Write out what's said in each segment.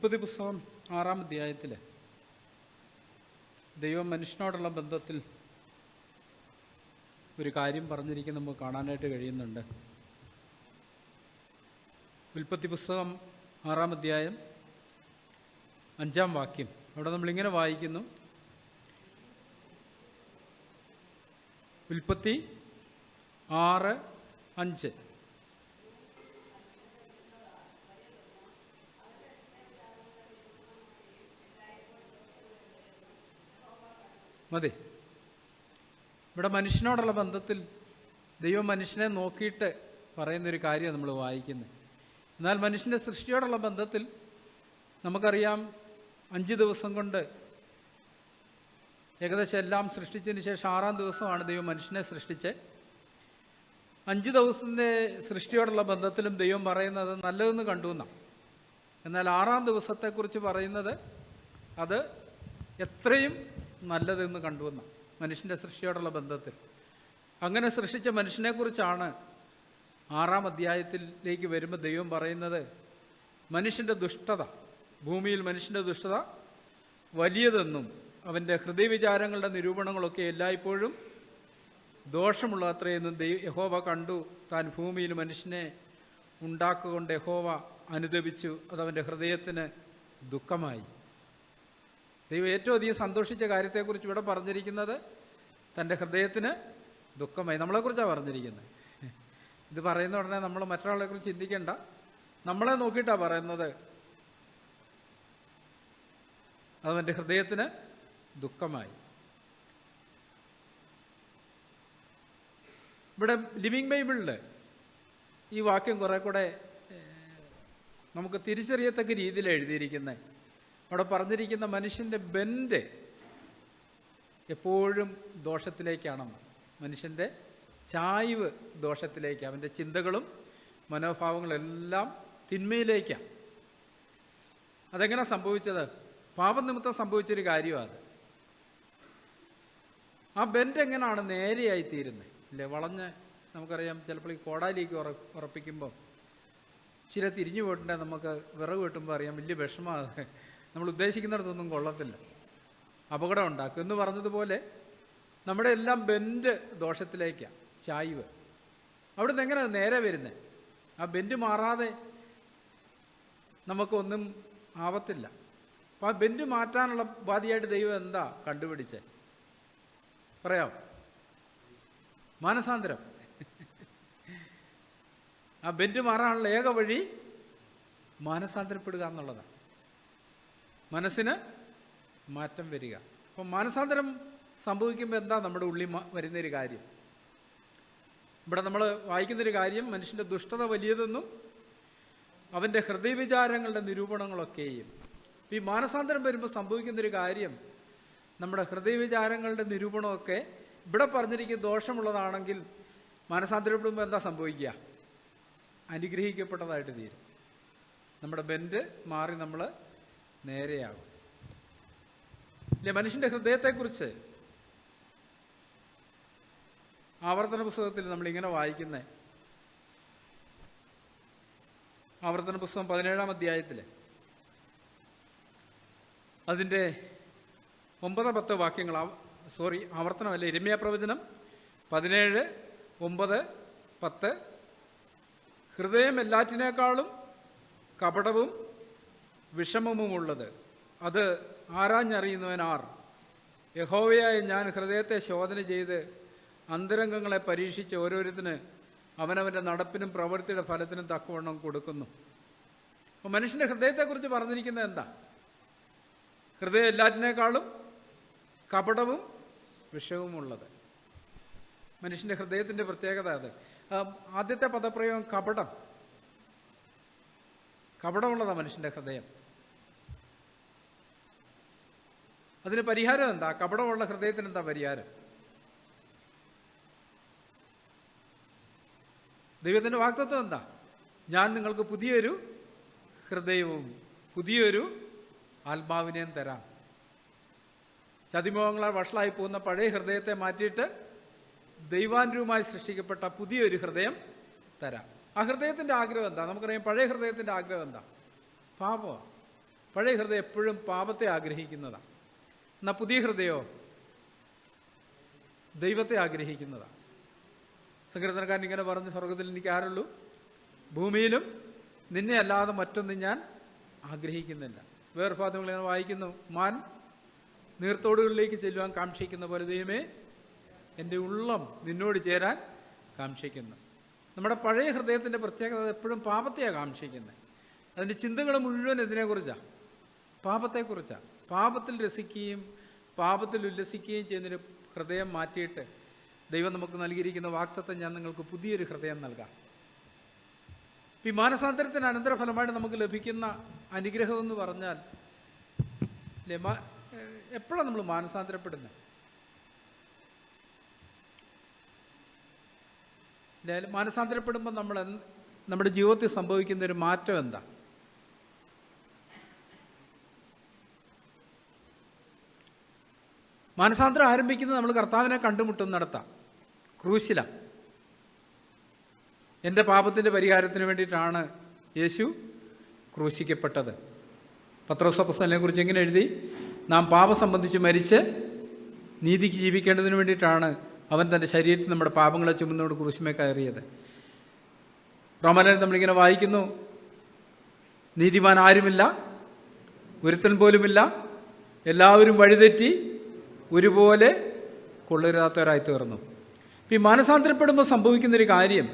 ഉൽപ്പത്തി പുസ്തകം 6-ാം അധ്യായത്തിൽ ദൈവം മനുഷ്യനോടുള്ള ബന്ധത്തിൽ ഒരു കാര്യം പറഞ്ഞിരിക്കുന്ന നമുക്ക് കാണാനായിട്ട് കഴിയുന്നുണ്ട്. ഉൽപ്പത്തി പുസ്തകം 6-ാം അധ്യായം 5-ാം വാക്യം. അവിടെ നമ്മളിങ്ങനെ വായിക്കുന്നു: ഉൽപ്പത്തി 6:5. മതി. ഇവിടെ മനുഷ്യനോടുള്ള ബന്ധത്തിൽ ദൈവം മനുഷ്യനെ നോക്കിയിട്ട് പറയുന്നൊരു കാര്യമാണ് നമ്മൾ വായിക്കുന്നത്. എന്നാൽ മനുഷ്യൻ്റെ സൃഷ്ടിയോടുള്ള ബന്ധത്തിൽ നമുക്കറിയാം, 5 ദിവസം കൊണ്ട് ഏകദേശം എല്ലാം സൃഷ്ടിച്ചതിന് ശേഷം 6-ാം ദിവസമാണ് ദൈവം മനുഷ്യനെ സൃഷ്ടിച്ച്. 5 ദിവസത്തിൻ്റെ സൃഷ്ടിയോടുള്ള ബന്ധത്തിലും ദൈവം പറയുന്നത് നല്ലതെന്ന് കണ്ടു എന്നാണ്. എന്നാൽ 6-ാം ദിവസത്തെക്കുറിച്ച് പറയുന്നത് അത് എത്രയും നല്ലതെന്ന് കണ്ടുവെന്നാണ് മനുഷ്യൻ്റെ സൃഷ്ടിയോടുള്ള ബന്ധത്തിൽ. അങ്ങനെ സൃഷ്ടിച്ച മനുഷ്യനെക്കുറിച്ചാണ് 6-ാം അധ്യായത്തിലേക്ക് വരുമ്പോൾ ദൈവം പറയുന്നത് മനുഷ്യൻ്റെ ദുഷ്ടത, ഭൂമിയിൽ മനുഷ്യൻ്റെ ദുഷ്ടത വലിയതെന്നും അവൻ്റെ ഹൃദയവിചാരങ്ങളുടെ നിരൂപണങ്ങളൊക്കെ എല്ലായ്പ്പോഴും ദോഷമുള്ള അത്രയെന്നും യഹോവ കണ്ടു. താൻ ഭൂമിയിൽ മനുഷ്യനെ ഉണ്ടാക്കുകൊണ്ട് യഹോവ അനുതപിച്ചു. അതവൻ്റെ ഹൃദയത്തിന് ദുഃഖമായി. ദൈവം ഏറ്റവും അധികം സന്തോഷിച്ച കാര്യത്തെക്കുറിച്ച് ഇവിടെ പറഞ്ഞിരിക്കുന്നത് തൻ്റെ ഹൃദയത്തിന് ദുഃഖമായി. നമ്മളെക്കുറിച്ചാണ് പറഞ്ഞിരിക്കുന്നത്. ഇത് പറയുന്ന ഉടനെ നമ്മൾ മറ്റൊരാളെക്കുറിച്ച് ചിന്തിക്കേണ്ട, നമ്മളെ നോക്കിയിട്ടാണ് പറയുന്നത്. അതവൻ്റെ ഹൃദയത്തിന് ദുഃഖമായി. ഇവിടെ ലിവിങ് ബൈബിളിൽ ഈ വാക്യം കുറെ കൂടെ നമുക്ക് തിരിച്ചറിയത്തക്ക രീതിയിൽ എഴുതിയിരിക്കുന്നത്. അവിടെ പറഞ്ഞിരിക്കുന്ന മനുഷ്യൻ്റെ ബെൻഡ് എപ്പോഴും ദോഷത്തിലേക്കാണെന്ന്. മനുഷ്യൻ്റെ ചായ്വ് ദോഷത്തിലേക്ക്, അവൻ്റെ ചിന്തകളും മനോഭാവങ്ങളെല്ലാം തിന്മയിലേക്കാണ്. അതെങ്ങനെ സംഭവിച്ചത്? പാപനിമിത്തം സംഭവിച്ചൊരു കാര്യമാണ്. ആ ബെൻഡ് എങ്ങനെയാണ് നേരെയായിത്തീരുന്നത്? ഇല്ലേ, വളഞ്ഞ് നമുക്കറിയാം, ചിലപ്പോൾ ഈ കോടാലിക്ക് ഉറപ്പിക്കുമ്പോൾ ചില തിരിഞ്ഞു പോയിട്ടുണ്ടെങ്കിൽ നമുക്ക് വിറക് വെട്ടുമ്പോൾ അറിയാം വലിയ വിഷമമാണ്, നമ്മൾ ഉദ്ദേശിക്കുന്നിടത്തൊന്നും കൊള്ളത്തില്ല, അപകടം ഉണ്ടാക്കും എന്ന് പറഞ്ഞതുപോലെ നമ്മുടെ എല്ലാം ബെൻഡ് ദോഷത്തിലേക്കാണ്, ചായ്വ്. അവിടുന്ന് എങ്ങനെ നേരെ വരുന്നത്? ആ ബെൻഡ് മാറാതെ നമുക്കൊന്നും ആവത്തില്ല. അപ്പം ആ ബെൻഡ് മാറ്റാനുള്ള ഉപാധിയായിട്ട് ദൈവം എന്താ കണ്ടുപിടിച്ചേ? പറയാം, മാനസാന്തരം. ആ ബെൻഡ് മാറാനുള്ള ഏക വഴി മാനസാന്തരപ്പെടുക എന്നുള്ളതാണ്. മനസ്സിന് മാറ്റം വരിക. അപ്പം മാനസാന്തരം സംഭവിക്കുമ്പോൾ എന്താ നമ്മുടെ ഉള്ളിൽ വരുന്നൊരു കാര്യം? ഇവിടെ നമ്മൾ വായിക്കുന്നൊരു കാര്യം, മനുഷ്യൻ്റെ ദുഷ്ടത വലിയതെന്നും അവൻ്റെ ഹൃദയവിചാരങ്ങളുടെ നിരൂപണങ്ങളൊക്കെയും. ഈ മാനസാന്തരം വരുമ്പോൾ സംഭവിക്കുന്നൊരു കാര്യം, നമ്മുടെ ഹൃദയവിചാരങ്ങളുടെ നിരൂപണമൊക്കെ ഇവിടെ പറഞ്ഞിരിക്കുന്ന ദോഷമുള്ളതാണെങ്കിൽ മാനസാന്തരപ്പെടുമ്പോൾ എന്താ സംഭവിക്കുക? അനുഗ്രഹിക്കപ്പെട്ടതായിട്ട് തീരും. നമ്മുടെ ബെൻഡ് മാറി നമ്മൾ നേരെയാകും. ഇല്ലേ, മനുഷ്യൻ്റെ ഹൃദയത്തെക്കുറിച്ച് ആവർത്തന പുസ്തകത്തിൽ നമ്മളിങ്ങനെ വായിക്കുന്നത്, ആവർത്തന പുസ്തകം 17-ാം അധ്യായത്തിൽ അതിൻ്റെ 9-10 വാക്യങ്ങൾ, ആവർത്തനമല്ല, യിരെമ്യാ പ്രവചനം 17:9-10. ഹൃദയം എല്ലാറ്റിനേക്കാളും കപടവും വിഷമമുള്ളത്, അത് ആരാഞ്ഞറിയുന്നവനാർ? യഹോവയായ ഞാൻ ഹൃദയത്തെ ശോധന ചെയ്ത് അന്തരംഗങ്ങളെ പരീക്ഷിച്ച് ഓരോരുത്തന് അവനവൻ്റെ നടപ്പിനും പ്രവൃത്തിയുടെ ഫലത്തിനും തക്കവണ്ണം കൊടുക്കുന്നു. അപ്പോൾ മനുഷ്യൻ്റെ ഹൃദയത്തെക്കുറിച്ച് പറഞ്ഞിരിക്കുന്നത് എന്താ? ഹൃദയം എല്ലാറ്റിനേക്കാളും കപടവും വിഷവുമുള്ളത്. മനുഷ്യൻ്റെ ഹൃദയത്തിൻ്റെ പ്രത്യേകത അത്. ആദ്യത്തെ പദപ്രയോഗം കപടം. കപടമുള്ളതാണ് മനുഷ്യൻ്റെ ഹൃദയം. അതിന് പരിഹാരം എന്താ? കപടമുള്ള ഹൃദയത്തിന് എന്താ പരിഹാരം? ദൈവത്തിൻ്റെ വാഗ്ദത്തം എന്താ? ഞാൻ നിങ്ങൾക്ക് പുതിയൊരു ഹൃദയവും പുതിയൊരു ആത്മാവിനെയും തരാം. ചതിമോഹങ്ങളാൽ വഷളായി പോകുന്ന പഴയ ഹൃദയത്തെ മാറ്റിയിട്ട് ദൈവാനുരൂപമായി സൃഷ്ടിക്കപ്പെട്ട പുതിയൊരു ഹൃദയം തരാം. ആ ഹൃദയത്തിൻ്റെ ആഗ്രഹം എന്താ? നമുക്കറിയാം, പഴയ ഹൃദയത്തിൻ്റെ ആഗ്രഹം എന്താ? പാപമാണ്. പഴയ ഹൃദയം എപ്പോഴും പാപത്തെ ആഗ്രഹിക്കുന്നതാണ്. എന്നാൽ പുതിയ ഹൃദയമോ ദൈവത്തെ ആഗ്രഹിക്കുന്നതാണ്. സങ്കീർത്തനക്കാരൻ ഇങ്ങനെ പറഞ്ഞ്, സ്വർഗത്തിൽ എനിക്ക് ആരുള്ളൂ, ഭൂമിയിലും നിന്നെ അല്ലാതെ മറ്റൊന്നും ഞാൻ ആഗ്രഹിക്കുന്നില്ല. വേറെ ഭാഗങ്ങൾ ഇങ്ങനെ വായിക്കുന്നു, മാൻ നീർത്തോടുകളിലേക്ക് ചെല്ലുവാൻ കാക്ഷിക്കുന്ന പോലെ ദൈവമേ എൻ്റെ ഉള്ളം നിന്നോട് ചേരാൻ കാക്ഷിക്കുന്നു. നമ്മുടെ പഴയ ഹൃദയത്തിൻ്റെ പ്രത്യേകത എപ്പോഴും പാപത്തെയാണ് കാക്ഷിക്കുന്നത്. അതിൻ്റെ ചിന്തകൾ മുഴുവൻ ഇതിനെക്കുറിച്ചാണ്, പാപത്തെക്കുറിച്ചാണ്. പാപത്തിൽ രസിക്കുകയും പാപത്തിൽ ഉല്ലസിക്കുകയും ചെയ്യുന്നൊരു ഹൃദയം മാറ്റിയിട്ട് ദൈവം നമുക്ക് നൽകിയിരിക്കുന്ന വാഗ്ദത്തം, ഞാൻ നിങ്ങൾക്ക് പുതിയൊരു ഹൃദയം നൽകാം. ഈ മാനസാന്തരത്തിന് അനന്തരഫലമായിട്ട് നമുക്ക് ലഭിക്കുന്ന അനുഗ്രഹം എന്ന് പറഞ്ഞാൽ, എപ്പോഴാണ് നമ്മൾ മാനസാന്തരപ്പെടുന്നത്? മാനസാന്തരപ്പെടുമ്പോൾ നമ്മുടെ ജീവിതത്തിൽ സംഭവിക്കുന്ന ഒരു മാറ്റം എന്താ? മാനസാന്തരം ആരംഭിക്കുന്നത് നമ്മൾ കർത്താവിനെ കണ്ടുമുട്ടുന്നിടത്താണ്, ക്രൂശിലാണ്. എൻ്റെ പാപത്തിൻ്റെ പരിഹാരത്തിന് വേണ്ടിയിട്ടാണ് യേശു ക്രൂശിക്കപ്പെട്ടത്. പത്രോസ് അപ്പോസ്തലനെ കുറിച്ച് എങ്ങനെ എഴുതി? നാം പാപം സംബന്ധിച്ച് മരിച്ച് നീതിക്ക് ജീവിക്കേണ്ടതിന് വേണ്ടിയിട്ടാണ് അവൻ തൻ്റെ ശരീരത്തിൽ നമ്മുടെ പാപങ്ങളെ ചുമന്നുകൊണ്ട് ക്രൂശിമേ കയറിയത്. റോമാലേഖനം നമ്മളിങ്ങനെ വായിക്കുന്നു, നീതിമാൻ ആരുമില്ല, ഒരുത്തൻ പോലുമില്ല, എല്ലാവരും വഴിതെറ്റി ഒരുപോലെ കൊള്ളരുതാത്തവരായി തീർന്നു. ഈ മാനസാന്തരപ്പെടുമ്പോൾ സംഭവിക്കുന്നൊരു കാര്യം,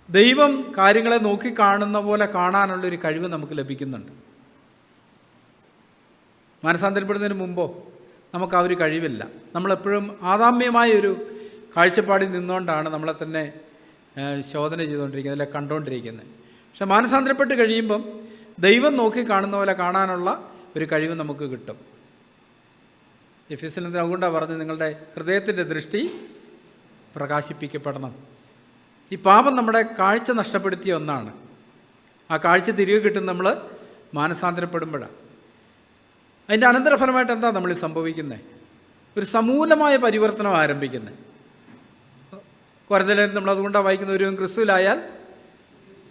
ദൈവം കാര്യങ്ങളെ നോക്കിക്കാണുന്ന പോലെ കാണാനുള്ളൊരു കഴിവ് നമുക്ക് ലഭിക്കുന്നുണ്ട്. മാനസാന്തരപ്പെടുന്നതിന് മുമ്പോ നമുക്ക് ആ ഒരു കഴിവില്ല. നമ്മളെപ്പോഴും ആദാമ്യമായൊരു കാഴ്ചപ്പാടിൽ നിന്നുകൊണ്ടാണ് നമ്മളെ തന്നെ ശോധന ചെയ്തുകൊണ്ടിരിക്കുന്നത്, അല്ലെ കണ്ടുകൊണ്ടിരിക്കുന്നത്. പക്ഷെ മാനസാന്തരപ്പെട്ട് കഴിയുമ്പം ദൈവം നോക്കി കാണുന്ന പോലെ കാണാനുള്ള ഒരു കഴിവ് നമുക്ക് കിട്ടും. എഫെസ്യർ അതുകൊണ്ടാണ് പറഞ്ഞത്, നിങ്ങളുടെ ഹൃദയത്തിൻ്റെ ദൃഷ്ടി പ്രകാശിപ്പിക്കപ്പെടണം. ഈ പാപം നമ്മുടെ കാഴ്ച നഷ്ടപ്പെടുത്തിയ ഒന്നാണ്. ആ കാഴ്ച തിരികെ കിട്ടുന്ന നമ്മൾ മാനസാന്തരപ്പെടുമ്പോഴാണ്. അതിൻ്റെ അനന്തരഫലമായിട്ട് എന്താ നമ്മൾ സംഭവിക്കുന്നത്? ഒരു സമൂലമായ പരിവർത്തനം ആരംഭിക്കുന്നത്. കുറഞ്ഞ നമ്മൾ അതുകൊണ്ടാണ് വായിക്കുന്ന, ഒരു ക്രിസ്തുവിലായാൽ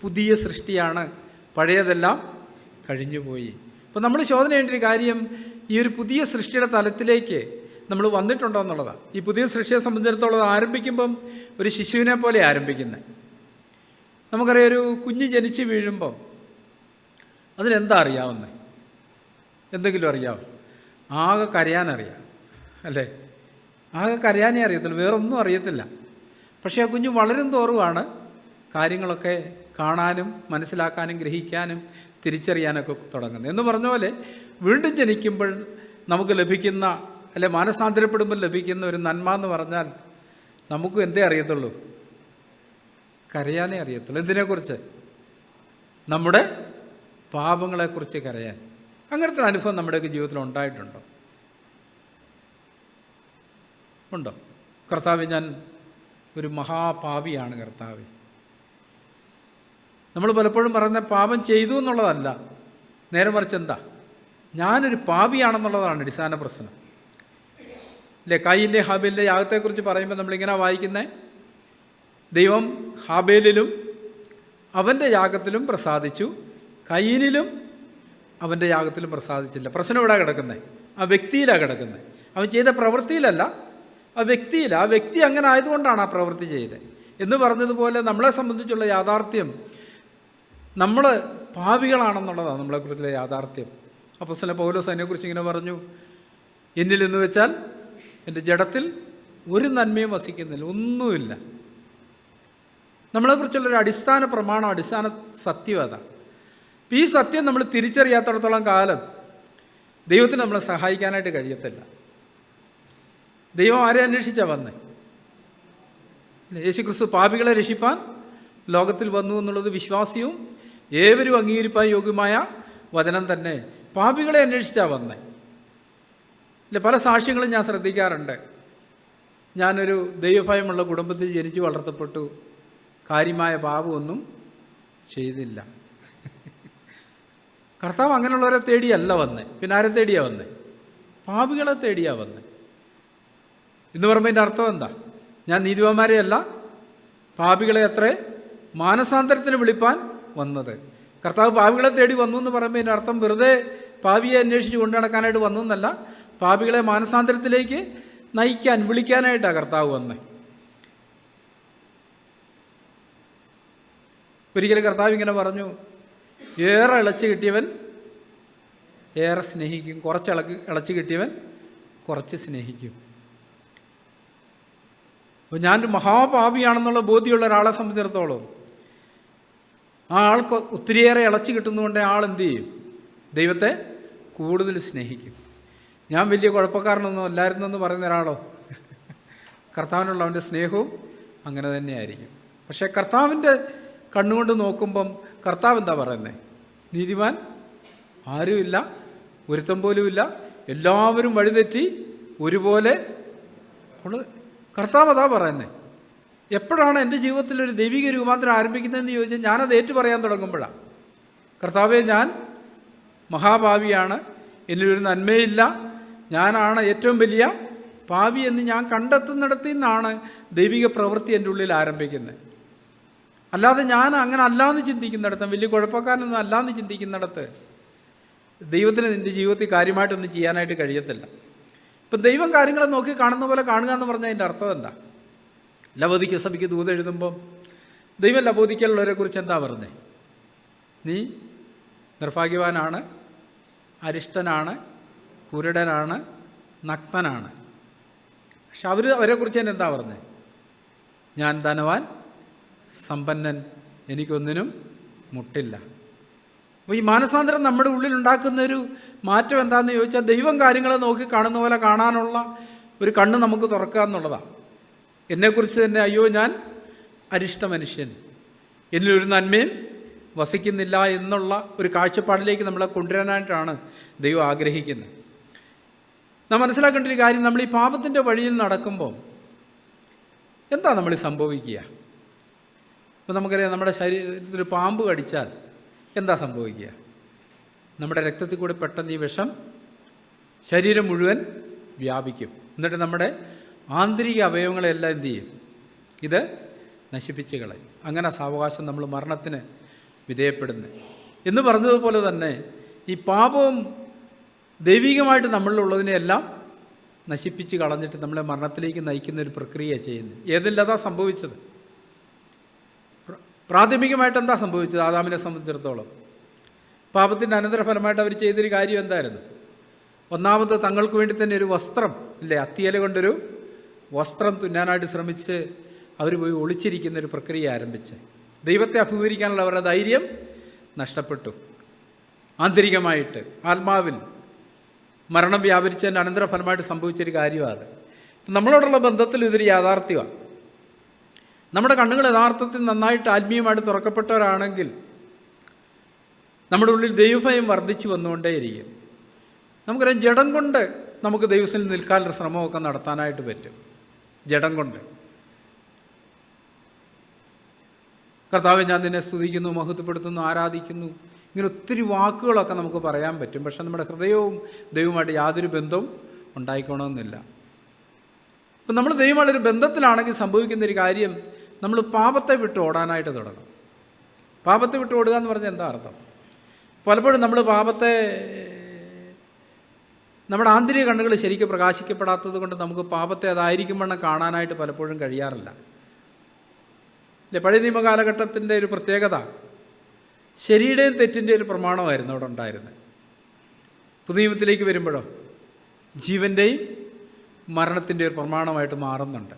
പുതിയ സൃഷ്ടിയാണ്, പഴയതെല്ലാം കഴിഞ്ഞുപോയി. അപ്പോൾ നമ്മൾ ശോധന ചെയ്യേണ്ട കാര്യം, ഈ ഒരു പുതിയ സൃഷ്ടിയുടെ തലത്തിലേക്ക് നമ്മൾ വന്നിട്ടുണ്ടോ എന്നുള്ളതാണ്. ഈ പുതിയ സൃഷ്ടിയെ സംബന്ധിച്ചിടത്തോളം ആരംഭിക്കുമ്പം ഒരു ശിശുവിനെ പോലെ ആരംഭിക്കുന്നത്. നമുക്കറിയാം, ഒരു കുഞ്ഞ് ജനിച്ച് വീഴുമ്പം അതിനെന്താ അറിയാവുന്നത്? എന്തെങ്കിലും അറിയാമോ? ആകെ കരയാനറിയാം, അല്ലേ? ആകെ കരയാനേ അറിയത്തില്ല, വേറൊന്നും അറിയത്തില്ല. പക്ഷേ ആ കുഞ്ഞ് വളരും തോറുമാണ് കാര്യങ്ങളൊക്കെ കാണാനും മനസ്സിലാക്കാനും ഗ്രഹിക്കാനും തിരിച്ചറിയാനൊക്കെ തുടങ്ങുന്നത്. എന്ന് പറഞ്ഞ പോലെ വീണ്ടും ജനിക്കുമ്പോൾ നമുക്ക് ലഭിക്കുന്ന, അല്ലെ മാനസാന്തരപ്പെടുമ്പോൾ ലഭിക്കുന്ന ഒരു നന്മ എന്ന് പറഞ്ഞാൽ, നമുക്ക് എന്തേ അറിയത്തുള്ളൂ? കരയാനേ അറിയത്തുള്ളൂ. എന്തിനെക്കുറിച്ച്? നമ്മുടെ പാപങ്ങളെക്കുറിച്ച് കരയാൻ. അങ്ങനത്തെ അനുഭവം നമ്മുടെയൊക്കെ ജീവിതത്തിൽ ഉണ്ടായിട്ടുണ്ടോ? ഉണ്ടോ? കർത്താവ്, ഞാൻ ഒരു മഹാപാപിയാണ് കർത്താവ്. നമ്മൾ പലപ്പോഴും പറയുന്ന പാപം ചെയ്തു എന്നുള്ളതല്ല, നേരെ മറിച്ച് എന്താ, ഞാനൊരു പാപിയാണെന്നുള്ളതാണ് അടിസ്ഥാന പ്രശ്നം. അല്ലേ? കയീൻ്റെ ഹാബേലിൻ്റെ യാഗത്തെക്കുറിച്ച് പറയുമ്പോൾ നമ്മളിങ്ങനെ വായിക്കുന്നത്, ദൈവം ഹാബേലിലും അവൻ്റെ യാഗത്തിലും പ്രസാദിച്ചു, കയീനിലും അവൻ്റെ യാഗത്തിലും പ്രസാദിച്ചില്ല. പ്രശ്നം ഇവിടെ കിടക്കുന്നത്, ആ വ്യക്തിയിലാണ് കിടക്കുന്നത്. അവൻ ചെയ്ത പ്രവൃത്തിയിലല്ല, ആ വ്യക്തിയിൽ. ആ വ്യക്തി അങ്ങനെ ആയതുകൊണ്ടാണ് ആ പ്രവൃത്തി ചെയ്തത്. എന്ന് പറഞ്ഞതുപോലെ നമ്മളെ സംബന്ധിച്ചുള്ള യാഥാർത്ഥ്യം, നമ്മൾ പാപികളാണെന്നുള്ളതാണ് നമ്മളെക്കുറിച്ചുള്ള യാഥാർത്ഥ്യം. അപ്പോസ്തലൻ പൗലോസ് അതിനെക്കുറിച്ച് ഇങ്ങനെ പറഞ്ഞു, എന്നിൽ എന്ന് വെച്ചാൽ എൻ്റെ ജഡത്തിൽ ഒരു നന്മയും വസിക്കുന്നില്ല, ഒന്നുമില്ല. നമ്മളെക്കുറിച്ചുള്ളൊരു അടിസ്ഥാന പ്രമാണം, അടിസ്ഥാന സത്യം അതാണ്. ഈ സത്യം നമ്മൾ തിരിച്ചറിയാത്തിടത്തോളം കാലം ദൈവത്തിന് നമ്മളെ സഹായിക്കാനായിട്ട് കഴിയത്തില്ല. ദൈവം ആരെ അന്വേഷിച്ചാണ് വന്നേ? യേശു ക്രിസ്തു പാപികളെ രക്ഷിപ്പാൻ ലോകത്തിൽ വന്നു എന്നുള്ളത് വിശ്വാസിയും ഏവരും അംഗീകരിപ്പാൻ യോഗ്യമായ വചനം തന്നെ. പാപികളെ അന്വേഷിച്ചാണ് വന്നേ. ഇല്ല, പല സാക്ഷ്യങ്ങളും ഞാൻ ശ്രദ്ധിക്കാറുണ്ട്. ഞാനൊരു ദൈവഭയമുള്ള കുടുംബത്തിൽ ജനിച്ചു വളർത്തപ്പെട്ടു, കാര്യമായ പാപമൊന്നും ചെയ്തില്ല. കർത്താവ് അങ്ങനെയുള്ളവരെ തേടിയല്ല വന്നേ. പിന്നെ ആരെ തേടിയാ വന്നേ? പാപികളെ തേടിയാ വന്നേ. എന്ന് പറയുമ്പോൾ എൻ്റെ അർത്ഥം എന്താ? ഞാൻ നീതിമാന്മാരെയല്ല, പാപികളെ അത്രേ മാനസാന്തരത്തിന് വിളിപ്പാൻ വന്നത്. കർത്താവ് പാപികളെ തേടി വന്നു എന്ന് പറയുമ്പോൾ എൻ്റെ അർത്ഥം വെറുതെ പാപിയെ അന്വേഷിച്ച് കൊണ്ടു നടക്കാനായിട്ട് വന്നതെന്നല്ല, പാപികളെ മാനസാന്തരത്തിലേക്ക് നയിക്കാൻ, വിളിക്കാനായിട്ടാണ് കർത്താവ് വന്നത്. ഒരിക്കലും കർത്താവ് ഇങ്ങനെ പറഞ്ഞു, ഏറെ ഇളച്ച് കിട്ടിയവൻ ഏറെ സ്നേഹിക്കും, കുറച്ച് ഇളച്ച് കിട്ടിയവൻ കുറച്ച് സ്നേഹിക്കും. അപ്പോൾ ഞാനൊരു മഹാപാപിയാണെന്നുള്ള ബോധ്യമുള്ള ഒരാളെ സംബന്ധിച്ചിടത്തോളം ആ ആൾക്ക് ഒത്തിരിയേറെ ഇളച്ച് കിട്ടുന്നതുകൊണ്ട് ആൾ എന്ത് ചെയ്യും? ദൈവത്തെ കൂടുതൽ സ്നേഹിക്കും. ഞാൻ വലിയ കുഴപ്പക്കാരനൊന്നും അല്ലായിരുന്നു എന്ന് പറയുന്ന ഒരാളോ, കർത്താവിനുള്ള അവൻ്റെ സ്നേഹവും അങ്ങനെ തന്നെയായിരിക്കും. പക്ഷേ കർത്താവിൻ്റെ കണ്ണുകൊണ്ട് നോക്കുമ്പം കർത്താവ് എന്താ പറയുന്നത്? നീതിമാൻ ആരുമില്ല, ഒരുത്തം പോലുമില്ല, എല്ലാവരും വഴിതെറ്റി ഒരുപോലെ. കർത്താവ് അതാ പറയുന്നത്. എപ്പോഴാണ് എൻ്റെ ജീവിതത്തിൽ ഒരു ദൈവിക രൂപാന്തരം ആരംഭിക്കുന്നതെന്ന് ചോദിച്ചാൽ ഞാനത് ഏറ്റു പറയാൻ തുടങ്ങുമ്പോഴാണ്. കർത്താവെ, ഞാൻ മഹാഭാവിയാണ്, എന്നിലൊരു നന്മയില്ല, ഞാനാണ് ഏറ്റവും വലിയ പാപി എന്ന് ഞാൻ കണ്ടെത്തുന്നിടത്തു നിന്നാണ് ദൈവിക പ്രവൃത്തി എൻ്റെ ഉള്ളിൽ ആരംഭിക്കുന്നത്. അല്ലാതെ ഞാൻ അങ്ങനെ അല്ലാന്ന് ചിന്തിക്കുന്നിടത്ത്, വലിയ കുഴപ്പക്കാരനൊന്നും അല്ലാന്ന് ചിന്തിക്കുന്നിടത്ത് ദൈവത്തിന് നിൻ്റെ ജീവിതത്തിൽ കാര്യമായിട്ടൊന്നും ചെയ്യാനായിട്ട് കഴിയത്തില്ല. ഇപ്പം ദൈവം കാര്യങ്ങളെ നോക്കി കാണുന്ന പോലെ കാണുക എന്ന് പറഞ്ഞാൽ അതിൻ്റെ അർത്ഥം എന്താ? ലവോദിക്ക സഭയ്ക്ക് ദൂത് എഴുതുമ്പം ദൈവം ലവോദിക്കലുള്ളവരെ കുറിച്ച് എന്താ പറഞ്ഞത്? നീ നിർഭാഗ്യവാനാണ്, അരിഷ്ടനാണ്, കുരുടനാണ്, നഗ്നനാണ്. പക്ഷെ അവരെക്കുറിച്ച് തന്നെ എന്താ പറഞ്ഞത്? ഞാൻ ധനവാൻ, സമ്പന്നൻ, എനിക്കൊന്നിനും മുട്ടില്ല. അപ്പോൾ ഈ മാനസാന്തരം നമ്മുടെ ഉള്ളിൽ ഉണ്ടാക്കുന്നൊരു മാറ്റം എന്താണെന്ന് ചോദിച്ചാൽ ദൈവം കാര്യങ്ങളെ നോക്കി കാണുന്ന പോലെ കാണാനുള്ള ഒരു കണ്ണ് നമുക്ക് തുറക്കുക എന്നുള്ളതാണ്. എന്നെക്കുറിച്ച് തന്നെ, അയ്യോ ഞാൻ അരിഷ്ട മനുഷ്യൻ, എന്നിലൊരു നന്മയും വസിക്കുന്നില്ല എന്നുള്ള ഒരു കാഴ്ചപ്പാടിലേക്ക് നമ്മളെ കൊണ്ടുവരാനായിട്ടാണ് ദൈവം ആഗ്രഹിക്കുന്നത്. നാം മനസ്സിലാക്കേണ്ട ഒരു കാര്യം, നമ്മൾ ഈ പാപത്തിൻ്റെ വഴിയിൽ നടക്കുമ്പോൾ എന്താ നമ്മൾ സംഭവിക്കുക? ഇപ്പോൾ നമുക്കറിയാം, നമ്മുടെ ശരീരത്തിൽ പാമ്പ് കടിച്ചാൽ എന്താ സംഭവിക്കുക? നമ്മുടെ രക്തത്തിൽ കൂടെ പെട്ടെന്ന് ഈ വിഷം ശരീരം മുഴുവൻ വ്യാപിക്കും. എന്നിട്ട് നമ്മുടെ ആന്തരിക അവയവങ്ങളെല്ലാം എന്തു ചെയ്യും? ഇത് നശിപ്പിച്ച് കളയും. അങ്ങനെ സാവകാശം നമ്മൾ മരണത്തിന് വിധേയപ്പെടുന്നത്. എന്ന് പറഞ്ഞതുപോലെ തന്നെ ഈ പാപവും ദൈവികമായിട്ട് നമ്മളിലുള്ളതിനെയെല്ലാം നശിപ്പിച്ച് കളഞ്ഞിട്ട് നമ്മളെ മരണത്തിലേക്ക് നയിക്കുന്ന ഒരു പ്രക്രിയ ചെയ്യുന്നത്. ഏതില്ലാതാ സംഭവിച്ചത്? പ്രാഥമികമായിട്ട് എന്താ സംഭവിച്ചത്? ആദാമിനെ സംബന്ധിച്ചിടത്തോളം പാപത്തിൻ്റെ അനന്തരഫലമായിട്ട് അവർ ചെയ്തൊരു കാര്യം എന്തായിരുന്നു? ഒന്നാമത് തങ്ങൾക്ക് വേണ്ടി തന്നെ ഒരു വസ്ത്രം, ഇല്ലേ, അത്തിയില കൊണ്ടൊരു വസ്ത്രം തുന്നാനായിട്ട് ശ്രമിച്ച് അവർ പോയി ഒളിച്ചിരിക്കുന്നൊരു പ്രക്രിയ ആരംഭിച്ച് ദൈവത്തെ അഭിമുഖീകരിക്കാനുള്ള അവരുടെ ധൈര്യം നഷ്ടപ്പെട്ടു. ആന്തരികമായിട്ട് ആത്മാവിൽ മരണം വ്യാപരിച്ചതിൻ്റെ അനന്തരഫലമായിട്ട് സംഭവിച്ചൊരു കാര്യമാണ്. നമ്മളോടുള്ള ബന്ധത്തിൽ ഇതൊരു യാഥാർത്ഥ്യമാണ്. നമ്മുടെ കണ്ണുകൾ യഥാർത്ഥത്തിൽ നന്നായിട്ട് ആത്മീയമായിട്ട് തുറക്കപ്പെട്ടവരാണെങ്കിൽ നമ്മുടെ ഉള്ളിൽ ദൈവഭയം വർദ്ധിച്ചു വന്നുകൊണ്ടേയിരിക്കും. നമുക്കറിയാം, ജഡം കൊണ്ട് നമുക്ക് ദൈവത്തിൽ നിൽക്കാനുള്ള ശ്രമമൊക്കെ നടത്താനായിട്ട് പറ്റും. ജഡം കൊണ്ട് കർത്താവെ, ഞാൻ നിന്നെ സ്തുതിക്കുന്നു, മഹത്വപ്പെടുത്തുന്നു, ആരാധിക്കുന്നു, ഇങ്ങനെ ഒത്തിരി വാക്കുകളൊക്കെ നമുക്ക് പറയാൻ പറ്റും. പക്ഷെ നമ്മുടെ ഹൃദയവും ദൈവവുമായിട്ട് യാതൊരു ബന്ധവും ഉണ്ടായിക്കോണമെന്നില്ല. ഇപ്പം നമ്മൾ ദൈവമുള്ളൊരു ബന്ധത്തിലാണെങ്കിൽ സംഭവിക്കുന്നൊരു കാര്യം, നമ്മൾ പാപത്തെ വിട്ട് ഓടാനായിട്ട് തുടങ്ങും. പാപത്തെ വിട്ട് ഓടുക എന്ന് പറഞ്ഞാൽ എന്താ അർത്ഥം? പലപ്പോഴും നമ്മൾ പാപത്തെ, നമ്മുടെ ആന്തരിക കണ്ണുകൾ ശരിക്കും പ്രകാശിക്കപ്പെടാത്തത് കൊണ്ട് നമുക്ക് പാപത്തെ അതായിരിക്കും വണ്ണം കാണാനായിട്ട് പലപ്പോഴും കഴിയാറില്ല. അല്ലേ? പഴയ നിയമ കാലഘട്ടത്തിൻ്റെ ഒരു പ്രത്യേകത ശരിയുടെയും തെറ്റിൻ്റെ ഒരു പ്രമാണമായിരുന്നു അവിടെ ഉണ്ടായിരുന്നത്. പുതിയ നിയമത്തിലേക്ക് വരുമ്പോഴോ ജീവൻ്റെയും മരണത്തിൻ്റെ ഒരു പ്രമാണമായിട്ട് മാറുന്നുണ്ട്.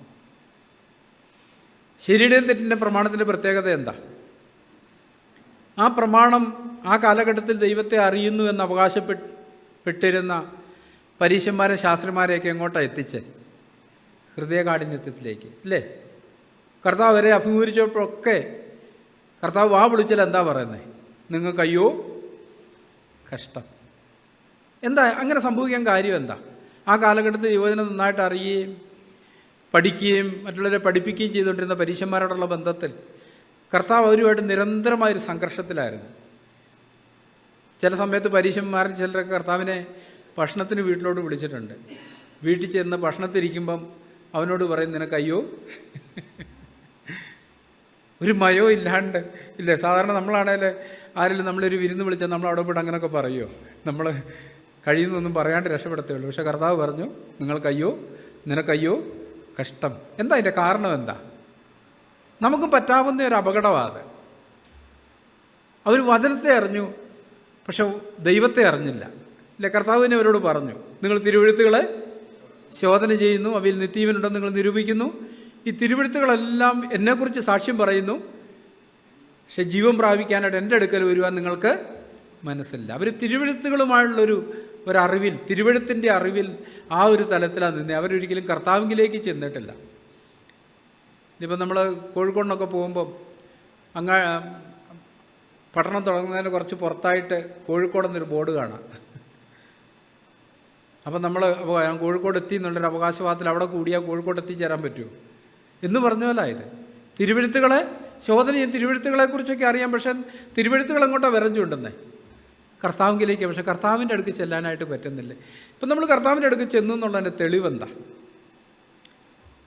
ശരിയുടെയും തെറ്റിൻ്റെ പ്രമാണത്തിൻ്റെ പ്രത്യേകത എന്താ? ആ പ്രമാണം ആ കാലഘട്ടത്തിൽ ദൈവത്തെ അറിയുന്നു എന്ന് അവകാശപ്പെട്ടിരുന്ന പരീശന്മാരെ, ശാസ്ത്രിമാരെയൊക്കെ എങ്ങോട്ടാണ് എത്തിച്ച്? ഹൃദയകാഠിന്യത്തിലേക്ക്, അല്ലേ? കർത്താവ് വരെ അഭിമുഖീകരിച്ചപ്പോഴൊക്കെ കർത്താവ് വാ വിളിച്ചാൽ എന്താ പറയുന്നത്? നിങ്ങൾക്ക് അയ്യോ കഷ്ടം. എന്താ അങ്ങനെ സംഭവിക്കാൻ കാര്യം എന്താ? ആ കാലഘട്ടത്തിൽ യുവജനം നന്നായിട്ട് അറിയുകയും പഠിക്കുകയും മറ്റുള്ളവരെ പഠിപ്പിക്കുകയും ചെയ്തുകൊണ്ടിരുന്ന പരീശന്മാരോടുള്ള ബന്ധത്തിൽ കർത്താവ് അവരുമായിട്ട് നിരന്തരമായൊരു സംഘർഷത്തിലായിരുന്നു. ചില സമയത്ത് പരീശന്മാരിൽ ചിലരൊക്കെ കർത്താവിനെ ഭക്ഷണത്തിന് വീട്ടിലോട്ട് വിളിച്ചിട്ടുണ്ട്. വീട്ടിൽ ചെന്ന് ഭക്ഷണത്തിരിക്കുമ്പം അവനോട് പറയും, നിനക്ക് അയ്യോ, ഒരു മയോ ഇല്ലാണ്ട് ഇല്ലേ? സാധാരണ നമ്മളാണെങ്കിൽ ആരെങ്കിലും നമ്മളൊരു വിരുന്ന് വിളിച്ചാൽ നമ്മൾ അവിടെ പോയിട്ട് അങ്ങനെയൊക്കെ പറയുമോ? നമ്മൾ കഴിയുന്നൊന്നും പറയാണ്ട് രക്ഷപ്പെടുത്തേ ഉള്ളൂ. പക്ഷേ കർത്താവ് പറഞ്ഞു, നിങ്ങൾക്കയ്യോ, നിനക്കയ്യോ കഷ്ടം. എന്താ അതിൻ്റെ കാരണം? എന്താ? നമുക്ക് പറ്റാവുന്ന ഒരു അപകടമാണ്. അവർ വചനത്തെ അറിഞ്ഞു, പക്ഷെ ദൈവത്തെ അറിഞ്ഞില്ല. ഇല്ല, കർത്താവ് തന്നെ അവരോട് പറഞ്ഞു, നിങ്ങൾ തിരുവെഴുത്തുകളെ ശോധന ചെയ്യുന്നു, അവയിൽ നിത്യജീവനുണ്ടെന്ന് നിങ്ങൾ നിരൂപിക്കുന്നു. ഈ തിരുവെഴുത്തുകളെല്ലാം എന്നെക്കുറിച്ച് സാക്ഷ്യം പറയുന്നു, പക്ഷെ ജീവൻ പ്രാപിക്കാനായിട്ട് എൻ്റെ അടുക്കൽ വരുവാൻ നിങ്ങൾക്ക് മനസ്സില്ല. അവർ തിരുവെഴുത്തുകളുമായുള്ളൊരു അറിവിൽ, തിരുവെഴുത്തിൻ്റെ അറിവിൽ ആ ഒരു തലത്തിലാണ് നിന്നെ. അവരൊരിക്കലും കർത്താവിലേക്ക് ചെന്നിട്ടില്ല. ഇനിയിപ്പോൾ നമ്മൾ കോഴിക്കോടിനൊക്കെ പോകുമ്പം പഠനം തുടങ്ങുന്നതിന് കുറച്ച് പുറത്തായിട്ട് കോഴിക്കോടെന്നൊരു ബോർഡ് കാണാം. അപ്പം നമ്മൾ ഞാൻ കോഴിക്കോട് എത്തി എന്നുള്ളൊരു അവകാശവാദത്തിൽ അവിടെ കൂടിയാൽ കോഴിക്കോട് എത്തിച്ചേരാൻ പറ്റുമോ എന്ന് പറഞ്ഞ പോലെ ഇത്. തിരുവെഴുത്തുകളെ ശോധന ചെയ്യും, തിരുവെഴുത്തുകളെക്കുറിച്ചൊക്കെ അറിയാം, പക്ഷേ തിരുവെഴുത്തുകൾ എങ്ങോട്ടാണ് വിരഞ്ഞുകൊണ്ടെന്നേ? കർത്താവിലേക്ക്. പക്ഷേ കർത്താവിൻ്റെ അടുക്ക് ചെല്ലാനായിട്ട് പറ്റുന്നില്ലേ? ഇപ്പം നമ്മൾ കർത്താവിൻ്റെ അടുക്ക് ചെന്നു എന്നുള്ളതിൻ്റെ തെളിവെന്താ?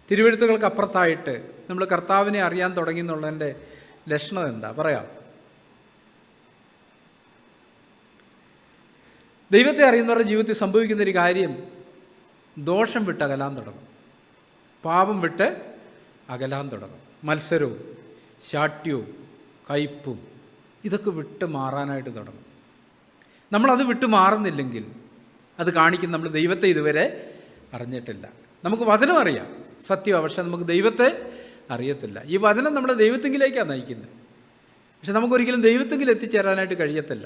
തിരുവെഴുത്തുകൾക്ക് അപ്പുറത്തായിട്ട് നമ്മൾ കർത്താവിനെ അറിയാൻ തുടങ്ങി എന്നുള്ളതിൻ്റെ ലക്ഷണം എന്താ? പറയാം. ദൈവത്തെ അറിയുന്നവരുടെ ജീവിതത്തിൽ സംഭവിക്കുന്നൊരു കാര്യം, ദോഷം വിട്ട് അകലാൻ തുടങ്ങും, പാപം വിട്ട് അകലാൻ തുടങ്ങും. മത്സരവും ശാഠ്യവും കയ്പും ഇതൊക്കെ വിട്ട് മാറാനായിട്ട് തുടങ്ങും. നമ്മളത് വിട്ട് മാറുന്നില്ലെങ്കിൽ അത് കാണിക്കും നമ്മൾ ദൈവത്തെ ഇതുവരെ അറിഞ്ഞിട്ടില്ല. നമുക്ക് വചനം അറിയാം, സത്യമാണ്, പക്ഷെ നമുക്ക് ദൈവത്തെ അറിയത്തില്ല. ഈ വചനം നമ്മളെ ദൈവത്തെങ്കിലേക്കാണ് നയിക്കുന്നത്, പക്ഷെ നമുക്കൊരിക്കലും ദൈവത്തെങ്കിൽ എത്തിച്ചേരാനായിട്ട് കഴിയത്തില്ല.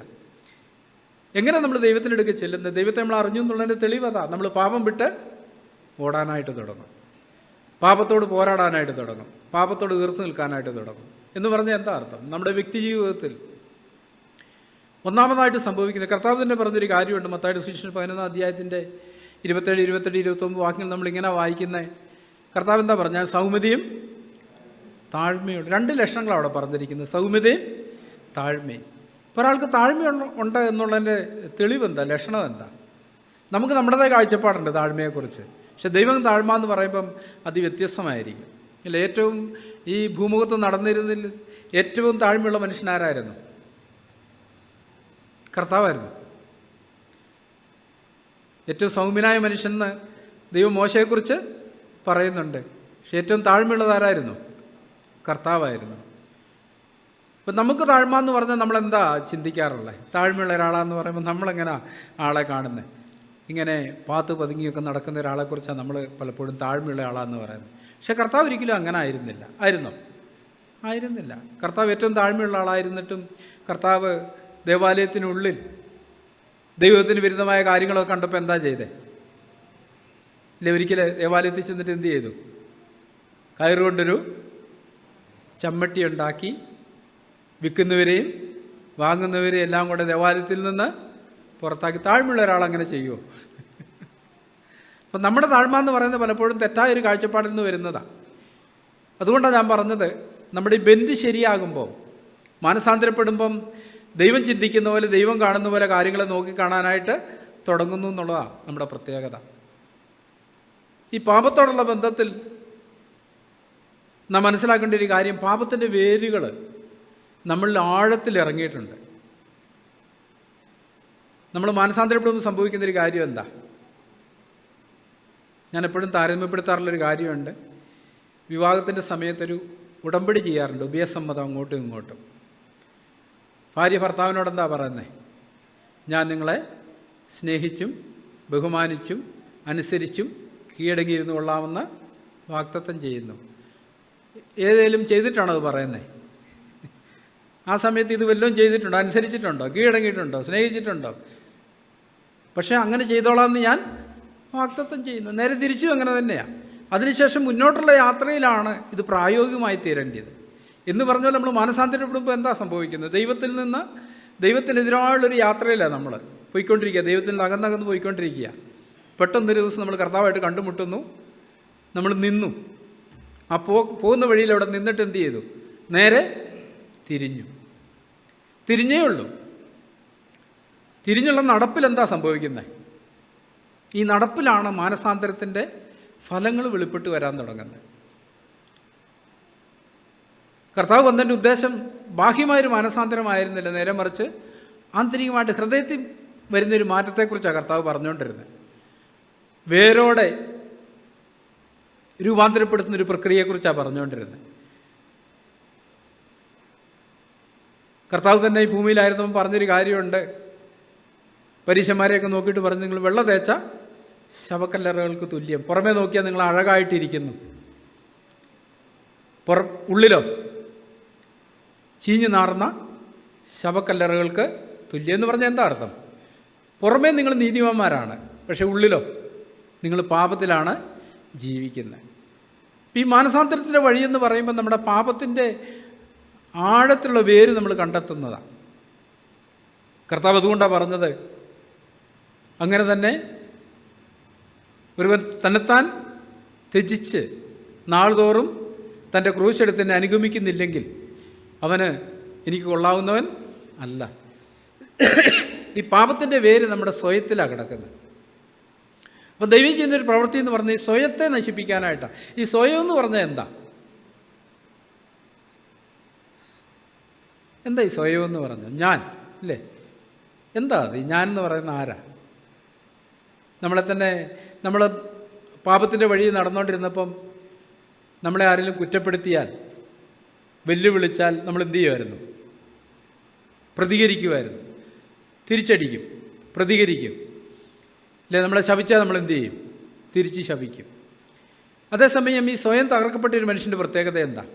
എങ്ങനെ നമ്മൾ ദൈവത്തിൻ്റെ അടുക്ക് ചെല്ലുന്നത്? ദൈവത്തെ നമ്മൾ അറിഞ്ഞു എന്നുള്ളതിൻ്റെ തെളിവതാ. നമ്മൾ പാപം വിട്ട് ഓടാനായിട്ട് തുടങ്ങും, പാപത്തോട് പോരാടാനായിട്ട് തുടങ്ങും, പാപത്തോട് തീർത്ത് നിൽക്കാനായിട്ട് തുടങ്ങും. എന്ന് പറഞ്ഞാൽ എന്താ അർത്ഥം? നമ്മുടെ വ്യക്തി ജീവിതത്തിൽ ഒന്നാമതായിട്ട് സംഭവിക്കുന്നത്, കർത്താവ് തന്നെ പറഞ്ഞൊരു കാര്യമുണ്ട്. മത്തായിയുടെ സുവിശേഷം 11 അധ്യായത്തിൻ്റെ 27, 28, 29 വാക്യങ്ങൾ നമ്മളിങ്ങനെ വായിക്കുന്നത്. കർത്താവ് എന്താ പറഞ്ഞാൽ? സൗമ്യതയും താഴ്മയുണ്ട്. 2 ലക്ഷണങ്ങളാണ് അവിടെ പറഞ്ഞിരിക്കുന്നത്, സൗമ്യതയും താഴ്മയും. ഇപ്പോൾ ഒരാൾക്ക് താഴ്മയുണ്ട് എന്നുള്ളതിൻ്റെ തെളിവെന്താ? ലക്ഷണം എന്താ? നമുക്ക് നമ്മുടേതായ കാഴ്ചപ്പാടുണ്ട് താഴ്മയെക്കുറിച്ച്, പക്ഷെ ദൈവം താഴ്മ എന്ന് പറയുമ്പം അതിവ്യത്യസ്തമായിരിക്കും. ഇല്ല, ഏറ്റവും ഈ ഭൂമുഖത്ത് നടന്നിരുന്നതിൽ ഏറ്റവും താഴ്മയുള്ള മനുഷ്യനാരായിരുന്നു? കർത്താവായിരുന്നു. ഏറ്റവും സൗമ്യനായ മനുഷ്യനെന്ന് ദൈവം മോശയെക്കുറിച്ച് പറയുന്നുണ്ട്, പക്ഷെ ഏറ്റവും താഴ്മയുള്ളതാരായിരുന്നു? കർത്താവായിരുന്നു. ഇപ്പം നമുക്ക് താഴ്മ എന്ന് പറഞ്ഞാൽ നമ്മളെന്താ ചിന്തിക്കാറുള്ളത്? താഴ്മയുള്ള ഒരാളാന്ന് പറയുമ്പോൾ നമ്മളെങ്ങനെ ആളെ കാണുന്നത്? ഇങ്ങനെ പാത്ത് പതുങ്ങിയൊക്കെ നടക്കുന്ന ഒരാളെക്കുറിച്ചാണ് നമ്മൾ പലപ്പോഴും താഴ്മയുള്ള ആളാന്ന് പറയുന്നത്. പക്ഷെ കർത്താവ് ഒരിക്കലും അങ്ങനെ ആയിരുന്നില്ല. ആയിരുന്നില്ല. കർത്താവ് ഏറ്റവും താഴ്മയുള്ള ആളായിരുന്നിട്ടും കർത്താവ് ദേവാലയത്തിനുള്ളിൽ ദൈവത്തിന് വിരുദ്ധമായ കാര്യങ്ങളൊക്കെ കണ്ടപ്പോൾ എന്താ ചെയ്തേ? ഇല്ല, ഒരിക്കൽ ദേവാലയത്തിൽ ചെന്നിട്ട് എന്ത് ചെയ്തു? കയറുകൊണ്ടൊരു ചമ്മട്ടി ഉണ്ടാക്കി വിൽക്കുന്നവരെയും വാങ്ങുന്നവരെയും എല്ലാം കൂടെ ദേവാലയത്തിൽ നിന്ന് പുറത്താക്കി. താഴ്മയുള്ള ഒരാളങ്ങനെ ചെയ്യുമോ? അപ്പം നമ്മുടെ താഴ്മ എന്ന് പറയുന്നത് പലപ്പോഴും തെറ്റായൊരു കാഴ്ചപ്പാടിൽ നിന്ന് വരുന്നതാണ്. അതുകൊണ്ടാണ് ഞാൻ പറഞ്ഞത്, നമ്മുടെ ഈ ബെൻഡ് ശരിയാകുമ്പോൾ, മാനസാന്തരപ്പെടുമ്പം ദൈവം ചിന്തിക്കുന്ന പോലെ, ദൈവം കാണുന്ന പോലെ കാര്യങ്ങളെ നോക്കിക്കാണാനായിട്ട് തുടങ്ങുന്നു എന്നുള്ളതാണ് നമ്മുടെ പ്രത്യേകത. ഈ പാപത്തോടുള്ള ബന്ധത്തിൽ നാം മനസ്സിലാക്കേണ്ട ഒരു കാര്യം, പാപത്തിൻ്റെ വേരുകൾ നമ്മളിൽ ആഴത്തിൽ ഇറങ്ങിയിട്ടുണ്ട്. നമ്മൾ മാനസാന്തരപ്പെടുമ്പോൾ സംഭവിക്കുന്നൊരു കാര്യം എന്താ? ഞാൻ എപ്പോഴും താരതമ്യപ്പെടുത്താറുള്ളൊരു കാര്യമുണ്ട്. വിവാഹത്തിൻ്റെ സമയത്തൊരു ഉടമ്പടി ചെയ്യാറുണ്ട്, ഉഭയസമ്മതം, അങ്ങോട്ടും ഇങ്ങോട്ടും. ഭാര്യ ഭർത്താവിനോട് എന്താ പറയുന്നത്? ഞാൻ നിങ്ങളെ സ്നേഹിച്ചും ബഹുമാനിച്ചും അനുസരിച്ചും കീഴടങ്ങിയിരുന്നു കൊള്ളാമെന്ന് വാഗ്ദത്തം ചെയ്യുന്നു. ഏതേലും ചെയ്തിട്ടാണോ അത് പറയുന്നത്? ആ സമയത്ത് ഇത് വല്ലതും ചെയ്തിട്ടുണ്ടോ? അനുസരിച്ചിട്ടുണ്ടോ? കീഴടങ്ങിയിട്ടുണ്ടോ? സ്നേഹിച്ചിട്ടുണ്ടോ? പക്ഷേ അങ്ങനെ ചെയ്തോളാമെന്ന് ഞാൻ വാഗ്ദത്തം ചെയ്യുന്നു. നേരെ തിരിച്ചും അങ്ങനെ തന്നെയാണ്. അതിനുശേഷം മുന്നോട്ടുള്ള യാത്രയിലാണ് ഇത് പ്രായോഗികമായി തീരേണ്ടത്. എന്ന് പറഞ്ഞാൽ നമ്മൾ മാനസാന്തരപ്പെടുമ്പോൾ എന്താ സംഭവിക്കുന്നത്? ദൈവത്തിൽ നിന്ന് ദൈവത്തിനെതിരായുള്ളൊരു യാത്രയിലാണ് നമ്മൾ പോയിക്കൊണ്ടിരിക്കുക. ദൈവത്തിൽ നിന്ന് അകന്നകന്ന് പോയിക്കൊണ്ടിരിക്കുക. പെട്ടെന്നൊരു ദിവസം നമ്മൾ കർത്താവായിട്ട് കണ്ടുമുട്ടുന്നു, നമ്മൾ നിന്നു. ആ പോകുന്ന വഴിയിൽ അവിടെ നിന്നിട്ട് എന്ത് ചെയ്തു? നേരെ തിരിഞ്ഞേ ഉള്ളൂ. തിരിഞ്ഞുള്ള നടപ്പിൽ എന്താ സംഭവിക്കുന്നത്? ഈ നടപ്പിലാണ് മാനസാന്തരത്തിൻ്റെ ഫലങ്ങൾ വെളിപ്പെട്ട് വരാൻ തുടങ്ങുന്നത്. കർത്താവ് വന്നതിൻ്റെ ഉദ്ദേശം ബാഹ്യമായൊരു മാനസാന്തരമായിരുന്നില്ല, നേരെ മറിച്ച് ആന്തരികമായിട്ട് ഹൃദയത്തിൽ വരുന്നൊരു മാറ്റത്തെക്കുറിച്ചാണ് കർത്താവ് പറഞ്ഞുകൊണ്ടിരുന്നത്. വേരോടെ രൂപാന്തരപ്പെടുത്തുന്നൊരു പ്രക്രിയയെക്കുറിച്ചാണ് പറഞ്ഞുകൊണ്ടിരുന്നത്. കർത്താവ് തന്നെ ഈ ഭൂമിയിലായിരുന്നപ്പോൾ പറഞ്ഞൊരു കാര്യമുണ്ട്. പരീശന്മാരെയൊക്കെ നോക്കിയിട്ട് പറഞ്ഞു, നിങ്ങൾ വെള്ള തേച്ച ശവക്കല്ലറകൾക്ക് തുല്യം, പുറമേ നോക്കിയാൽ നിങ്ങൾ അഴകായിട്ടിരിക്കുന്നു, ഉള്ളിലോ ചീഞ്ഞു നാറുന്ന ശവക്കല്ലറകൾക്ക് തുല്യം എന്ന് പറഞ്ഞാൽ എന്താ അർത്ഥം? പുറമേ നിങ്ങൾ നീതിമാന്മാരാണ്, പക്ഷെ ഉള്ളിലോ നിങ്ങൾ പാപത്തിലാണ് ജീവിക്കുന്നത്. ഈ മാനസാന്തരത്തിൻ്റെ വഴിയെന്ന് പറയുമ്പോൾ നമ്മുടെ പാപത്തിൻ്റെ ആഴത്തിലുള്ള വേര് നമ്മൾ കണ്ടെത്തുന്നതാണ്. കർത്താവ് അതുകൊണ്ടാണ് പറഞ്ഞത്, അങ്ങനെ തന്നെ ഒരുവൻ തന്നെത്താൻ ത്യജിച്ച് നാൾതോറും തൻ്റെ ക്രൂശെടുത്ത് എന്നെ അനുഗമിക്കുന്നില്ലെങ്കിൽ അവന് എനിക്ക് കൊള്ളാവുന്നവൻ അല്ല. ഈ പാപത്തിൻ്റെ വേര് നമ്മുടെ സ്വയത്തിലാണ് കിടക്കുന്നത്. അപ്പോൾ ദൈവം ചെയ്യുന്നൊരു പ്രവൃത്തി എന്ന് പറഞ്ഞാൽ ഈ സ്വയത്തെ നശിപ്പിക്കാനായിട്ടാണ്. ഈ സ്വയം എന്ന് പറഞ്ഞാൽ എന്താ ഈ സ്വയം എന്ന് പറഞ്ഞാൽ? ഞാൻ അല്ലേ? എന്താ അത്? ഈ ഞാൻ എന്ന് പറയുന്ന ആരാ? നമ്മളെ തന്നെ നമ്മൾ പാപത്തിൻ്റെ വഴി നടന്നുകൊണ്ടിരുന്നപ്പം നമ്മളെ ആരെങ്കിലും കുറ്റപ്പെടുത്തിയാൽ, വെല്ലുവിളിച്ചാൽ നമ്മൾ എന്ത് ചെയ്യുമായിരുന്നു? പ്രതികരിക്കുമായിരുന്നു. തിരിച്ചടിക്കും, പ്രതികരിക്കും അല്ലേ? നമ്മളെ ശപിച്ചാൽ നമ്മൾ എന്ത് ചെയ്യും? തിരിച്ച് ശപിക്കും. അതേസമയം ഈ സ്വയം തകർക്കപ്പെട്ടൊരു മനുഷ്യൻ്റെ പ്രത്യേകത എന്താ?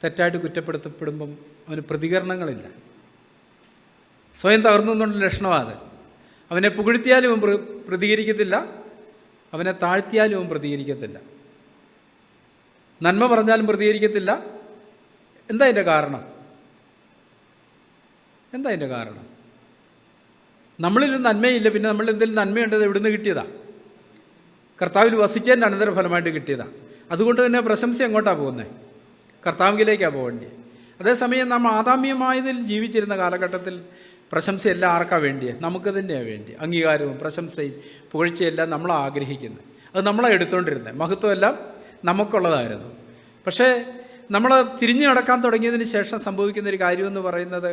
തെറ്റായിട്ട് കുറ്റപ്പെടുത്തപ്പെടുമ്പം അവന് പ്രതികരണങ്ങളില്ല. സ്വയം തകർന്നുകൊണ്ടുള്ള ലക്ഷണമാണ്. അവനെ പുകഴ്ത്തിയാലും അവൻ പ്രതികരിക്കത്തില്ല, അവനെ താഴ്ത്തിയാലും അവൻ പ്രതികരിക്കത്തില്ല, നന്മ പറഞ്ഞാലും പ്രതികരിക്കത്തില്ല. എന്താ അതിൻ്റെ കാരണം? നമ്മളിൽ നന്മയില്ല, പിന്നെ നമ്മൾ എന്തെങ്കിലും നന്മയുണ്ടത് എവിടുന്ന് കിട്ടിയതാ? കർത്താവിൽ വസിച്ചതിൻ്റെ അനന്തരഫലമായിട്ട് കിട്ടിയതാ. അതുകൊണ്ട് തന്നെ പ്രശംസ എങ്ങോട്ടാണ് പോകുന്നത്? കർത്താവിലേക്കാണ് പോകേണ്ടത്. അതേസമയം നാം ആദാമ്യമായതിൽ ജീവിച്ചിരുന്ന കാലഘട്ടത്തിൽ പ്രശംസയെല്ലാം ആർക്കാണ് വേണ്ടിയത്? നമുക്ക് തന്നെയാണ് വേണ്ടി. അംഗീകാരവും പ്രശംസയും പുകഴ്ചയെല്ലാം നമ്മളാണ് ആഗ്രഹിക്കുന്നത്. അത് നമ്മളാണ് എടുത്തുകൊണ്ടിരുന്നത്. മഹത്വമെല്ലാം നമുക്കുള്ളതായിരുന്നു. പക്ഷേ നമ്മൾ തിരിഞ്ഞു നടക്കാൻ തുടങ്ങിയതിന് ശേഷം സംഭവിക്കുന്നൊരു കാര്യമെന്ന് പറയുന്നത്,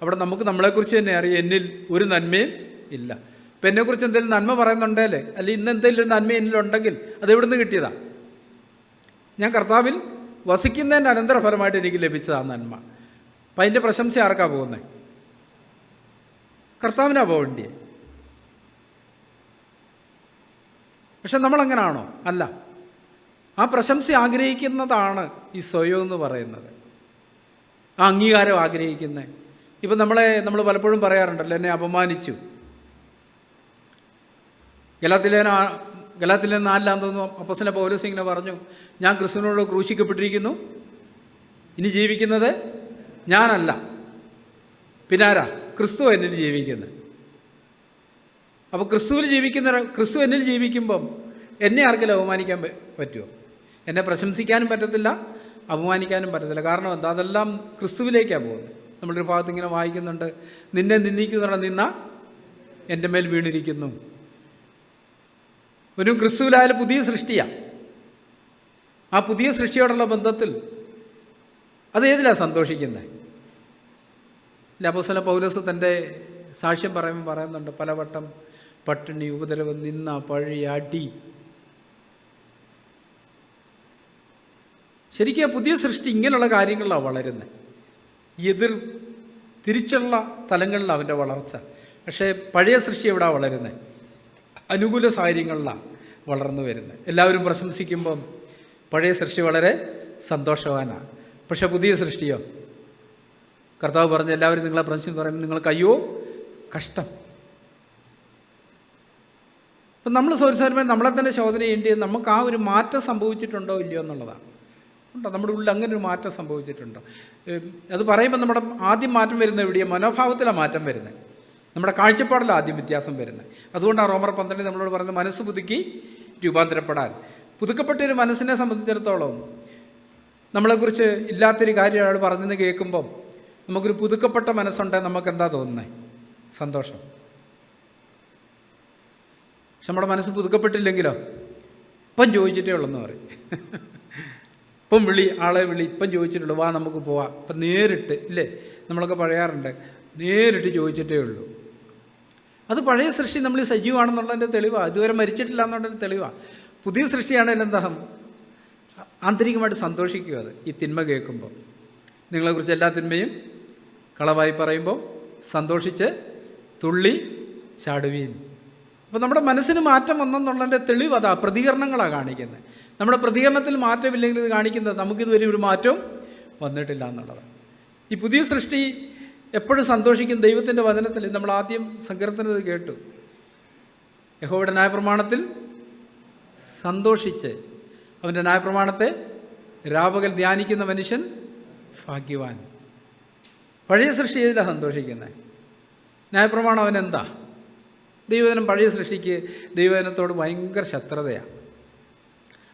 അവിടെ നമുക്ക് നമ്മളെക്കുറിച്ച് തന്നെ അറിയാം, എന്നിൽ ഒരു നന്മയും ഇല്ല. ഇപ്പം എന്നെക്കുറിച്ച് എന്തെങ്കിലും നന്മ പറയുന്നുണ്ടേൽ, അല്ലെങ്കിൽ ഇന്ന് എന്തെങ്കിലും ഒരു നന്മ എന്നിലുണ്ടെങ്കിൽ അത് എവിടുന്ന് കിട്ടിയതാണ്? ഞാൻ കർത്താവിൽ വസിക്കുന്നതിൻ്റെ അനന്തരഫലമായിട്ട് എനിക്ക് ലഭിച്ചതാണ് നന്മ. അപ്പം അതിൻ്റെ പ്രശംസ ആർക്കാണ് പോകുന്നത്? കർത്താവിനാ പോകേണ്ടിയേ. പക്ഷെ നമ്മളെങ്ങനാണോ? അല്ല. ആ പ്രശംസ ആഗ്രഹിക്കുന്നതാണ് ഈ സ്വയം എന്ന് പറയുന്നത്. ആ അംഗീകാരം ആഗ്രഹിക്കുന്നത്. ഇപ്പം നമ്മൾ പലപ്പോഴും പറയാറുണ്ടല്ലോ, എന്നെ അപമാനിച്ചു. ഗലാത്യയിലെ 4 തോന്നുന്നു അപ്പോസ്തലൻ പൗലോസ് ഇങ്ങനെ പറഞ്ഞു, ഞാൻ ക്രിസ്തുവിനോട് ക്രൂശിക്കപ്പെട്ടിരിക്കുന്നു, ഇനി ജീവിക്കുന്നത് ഞാനല്ല, പിന്നെ ആരാ? ക്രിസ്തു എന്നിൽ ജീവിക്കുന്നത്. അപ്പോൾ ക്രിസ്തു എന്നിൽ ജീവിക്കുമ്പം എന്നെ ആർക്കെങ്കിലും അപമാനിക്കാൻ പറ്റുമോ? എന്നെ പ്രശംസിക്കാനും പറ്റത്തില്ല, അപമാനിക്കാനും പറ്റത്തില്ല. കാരണം എന്താ? അതെല്ലാം ക്രിസ്തുവിലേക്കാണ് പോകുന്നത്. നമ്മളൊരു ഭാഗത്ത് ഇങ്ങനെ വായിക്കുന്നുണ്ട്, നിന്നെ നിന്ദിക്കുന്ന നിന്ന എൻ്റെ മേൽ വീണിരിക്കുന്നു. ഒരു ക്രിസ്തുവിലായാലും പുതിയ സൃഷ്ടിയാണ്. ആ പുതിയ സൃഷ്ടിയോടുള്ള ബന്ധത്തിൽ അതേതിലാണ് സന്തോഷിക്കുന്നത്? അപ്പോസ്തലൻ പൗലോസ് തൻ്റെ സാക്ഷ്യം പറയുന്നുണ്ട്, പലവട്ടം പട്ടിണി, ഉപദ്രവം, നിന്ന, പഴി, അടി. ശരിക്കും പുതിയ സൃഷ്ടി ഇങ്ങനെയുള്ള കാര്യങ്ങളിലാണ് വളരുന്നത്. തിരിച്ചുള്ള തലങ്ങളിലാണ് അവൻ്റെ വളർച്ച. പക്ഷേ പഴയ സൃഷ്ടി എവിടെയാണ് വളരുന്നത്? അനുകൂല സാഹചര്യങ്ങളിലാണ് വളർന്നു വരുന്നത്. എല്ലാവരും പ്രശംസിക്കുമ്പം പഴയ സൃഷ്ടി വളരെ സന്തോഷവാനാണ്. പക്ഷെ പുതിയ സൃഷ്ടിയോ? കർത്താവ് പറഞ്ഞ് എല്ലാവരും നിങ്ങളെ പ്രശംസിച്ച് പറയുമ്പോൾ നിങ്ങൾക്ക് അയ്യോ കഷ്ടം. അപ്പം നമ്മൾ സ്വരസ്വരമായി നമ്മളെ തന്നെ ശോധന ചെയ്യേണ്ടത് നമുക്ക് ആ ഒരു മാറ്റം സംഭവിച്ചിട്ടുണ്ടോ ഇല്ലയോ എന്നുള്ളതാണ്. ഉണ്ടോ നമ്മുടെ ഉള്ളിൽ അങ്ങനെ ഒരു മാറ്റം സംഭവിച്ചിട്ടുണ്ടോ? അത് പറയുമ്പോൾ നമ്മുടെ ആദ്യം മാറ്റം വരുന്നത് എവിടെയാണ്? മനോഭാവത്തിലാണ് മാറ്റം വരുന്നത്. നമ്മുടെ കാഴ്ചപ്പാടിലാണ് ആദ്യം വ്യത്യാസം വരുന്നത്. അതുകൊണ്ടാണ് റോമർ 12 നമ്മളോട് പറയുന്നത്, മനസ്സ് പുതുക്കി രൂപാന്തരപ്പെടാൻ. പുതുക്കപ്പെട്ടൊരു മനസ്സിനെ സംബന്ധിച്ചിടത്തോളം നമ്മളെക്കുറിച്ച് ഇല്ലാത്തൊരു കാര്യം ഒരാൾ പറഞ്ഞെന്ന് കേൾക്കുമ്പം നമുക്കൊരു പുതുക്കപ്പെട്ട മനസ്സുണ്ടെങ്കിൽ നമുക്ക് എന്താ തോന്നുന്നത്? സന്തോഷം. പക്ഷെ നമ്മുടെ മനസ്സ് പുതുക്കപ്പെട്ടില്ലെങ്കിലോ? ഇപ്പം ചോദിച്ചിട്ടേ ഉള്ളെന്ന് പറയും. ഇപ്പം ആളെ ഇപ്പം ചോദിച്ചിട്ടുള്ളൂ, വാ നമുക്ക് പോവാം. ഇപ്പം നേരിട്ട് ഇല്ലേ, നമ്മളൊക്കെ പറയാറുണ്ട്, നേരിട്ട് ചോദിച്ചിട്ടേ ഉള്ളൂ. അത് പഴയ സൃഷ്ടി നമ്മൾ സജീവമാണെന്നുള്ളതിൻ്റെ തെളിവാണ്. ഇതുവരെ മരിച്ചിട്ടില്ല എന്നുള്ളതിൻ്റെ തെളിവാണ്. പുതിയ സൃഷ്ടിയാണെങ്കിൽ എന്താ, ആന്തരികമായിട്ട് സന്തോഷിക്കുക. അത് ഈ തിന്മ കേൾക്കുമ്പോൾ, നിങ്ങളെക്കുറിച്ച് എല്ലാ തിന്മയും കളവായി പറയുമ്പോൾ സന്തോഷിച്ച് തുള്ളി ചാടുവീൻ. അപ്പോൾ നമ്മുടെ മനസ്സിന് മാറ്റം വന്നെന്നുള്ളതിൻ്റെ തെളിവ് അതാ, പ്രതികരണങ്ങളാണ് കാണിക്കുന്നത്. നമ്മുടെ പ്രതികരണത്തിൽ മാറ്റമില്ലെങ്കിൽ ഇത് കാണിക്കുന്നത് നമുക്കിതുവരെ ഒരു മാറ്റവും വന്നിട്ടില്ല എന്നുള്ളതാണ്. ഈ പുതിയ സൃഷ്ടി എപ്പോഴും സന്തോഷിക്കും ദൈവത്തിൻ്റെ വചനത്തിൽ. നമ്മൾ ആദ്യം സങ്കീർത്തനം കേട്ടു, യഹോവയുടെ ന്യായപ്രമാണത്തിൽ സന്തോഷിച്ച് അവൻ്റെ ന്യായപ്രമാണത്തെ രാപകൽ ധ്യാനിക്കുന്ന മനുഷ്യൻ ഭാഗ്യവാൻ. പഴയ സൃഷ്ടി ഇതിലാണ് സന്തോഷിക്കുന്നത്. ന്യായപ്രമാണം അവനെന്താ? ദൈവജനം പഴയ സൃഷ്ടിക്ക് ദൈവജനത്തോട് ഭയങ്കര ശത്രുതയാണ്.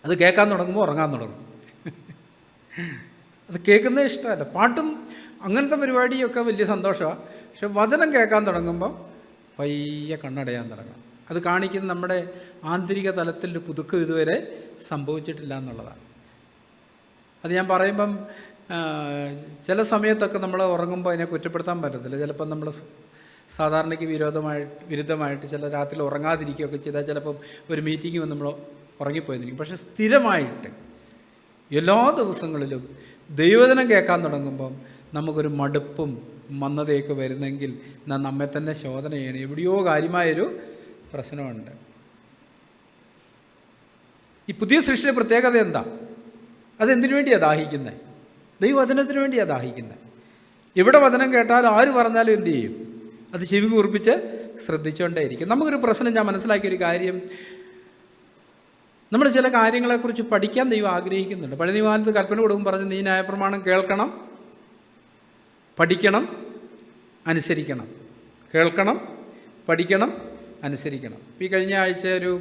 അത് കേൾക്കാൻ തുടങ്ങുമ്പോൾ ഉറങ്ങാൻ തുടങ്ങും. അത് കേൾക്കുന്നേ ഇഷ്ടമല്ല. പാട്ടും അങ്ങനത്തെ പരിപാടിയൊക്കെ വലിയ സന്തോഷമാണ്. പക്ഷെ വചനം കേൾക്കാൻ തുടങ്ങുമ്പോൾ പയ്യെ കണ്ണടയാൻ തുടങ്ങും. അത് കാണിക്കുന്ന നമ്മുടെ ആന്തരിക തലത്തിൽ പുതുക്കം ഇതുവരെ സംഭവിച്ചിട്ടില്ല എന്നുള്ളതാണ്. അത് ഞാൻ പറയുമ്പം ചില സമയത്തൊക്കെ നമ്മൾ ഉറങ്ങുമ്പോൾ അതിനെ കുറ്റപ്പെടുത്താൻ പറ്റത്തില്ല. ചിലപ്പം നമ്മൾ സാധാരണയ്ക്ക് വിരുദ്ധമായിട്ട് ചില രാത്രി ഉറങ്ങാതിരിക്കുകയൊക്കെ ചെയ്താൽ ചിലപ്പം ഒരു മീറ്റിംഗ് വന്ന് നമ്മൾ ഉറങ്ങിപ്പോയിരിക്കും. പക്ഷെ സ്ഥിരമായിട്ട് എല്ലാ ദിവസങ്ങളിലും ദൈവവചനം കേൾക്കാൻ തുടങ്ങുമ്പം നമുക്കൊരു മടുപ്പും മന്ദതയൊക്കെ വരുന്നെങ്കിൽ നമ്മെ തന്നെ ശോധന ചെയ്യണം. എവിടെയോ കാര്യമായൊരു പ്രശ്നമുണ്ട്. ഈ പുതിയ സൃഷ്ടിയുടെ പ്രത്യേകത എന്താ? അതെന്തിനു വേണ്ടിയാണ് ദാഹിക്കുന്നത്? ദൈവവചനത്തിന് വേണ്ടിയാണ് ദാഹിക്കുന്നത്. എവിടെ വചനം കേട്ടാലും ആര് പറഞ്ഞാലും എന്തു ചെയ്യും? അത് ചെവി കൂർപ്പിച്ച് ശ്രദ്ധിച്ചുകൊണ്ടേയിരിക്കും. നമുക്കൊരു പ്രശ്നം, ഞാൻ മനസ്സിലാക്കിയൊരു കാര്യം, നമ്മൾ ചില കാര്യങ്ങളെക്കുറിച്ച് പഠിക്കാൻ ദൈവം ആഗ്രഹിക്കുന്നുണ്ട്. പഴയ നിയമകാലത്ത് കൽപ്പന കൊടുക്കും, പറഞ്ഞ് നീ ന്യായപ്രമാണം കേൾക്കണം, പഠിക്കണം, അനുസരിക്കണം. കേൾക്കണം, പഠിക്കണം, അനുസരിക്കണം. ഈ കഴിഞ്ഞ ആഴ്ച ഒരു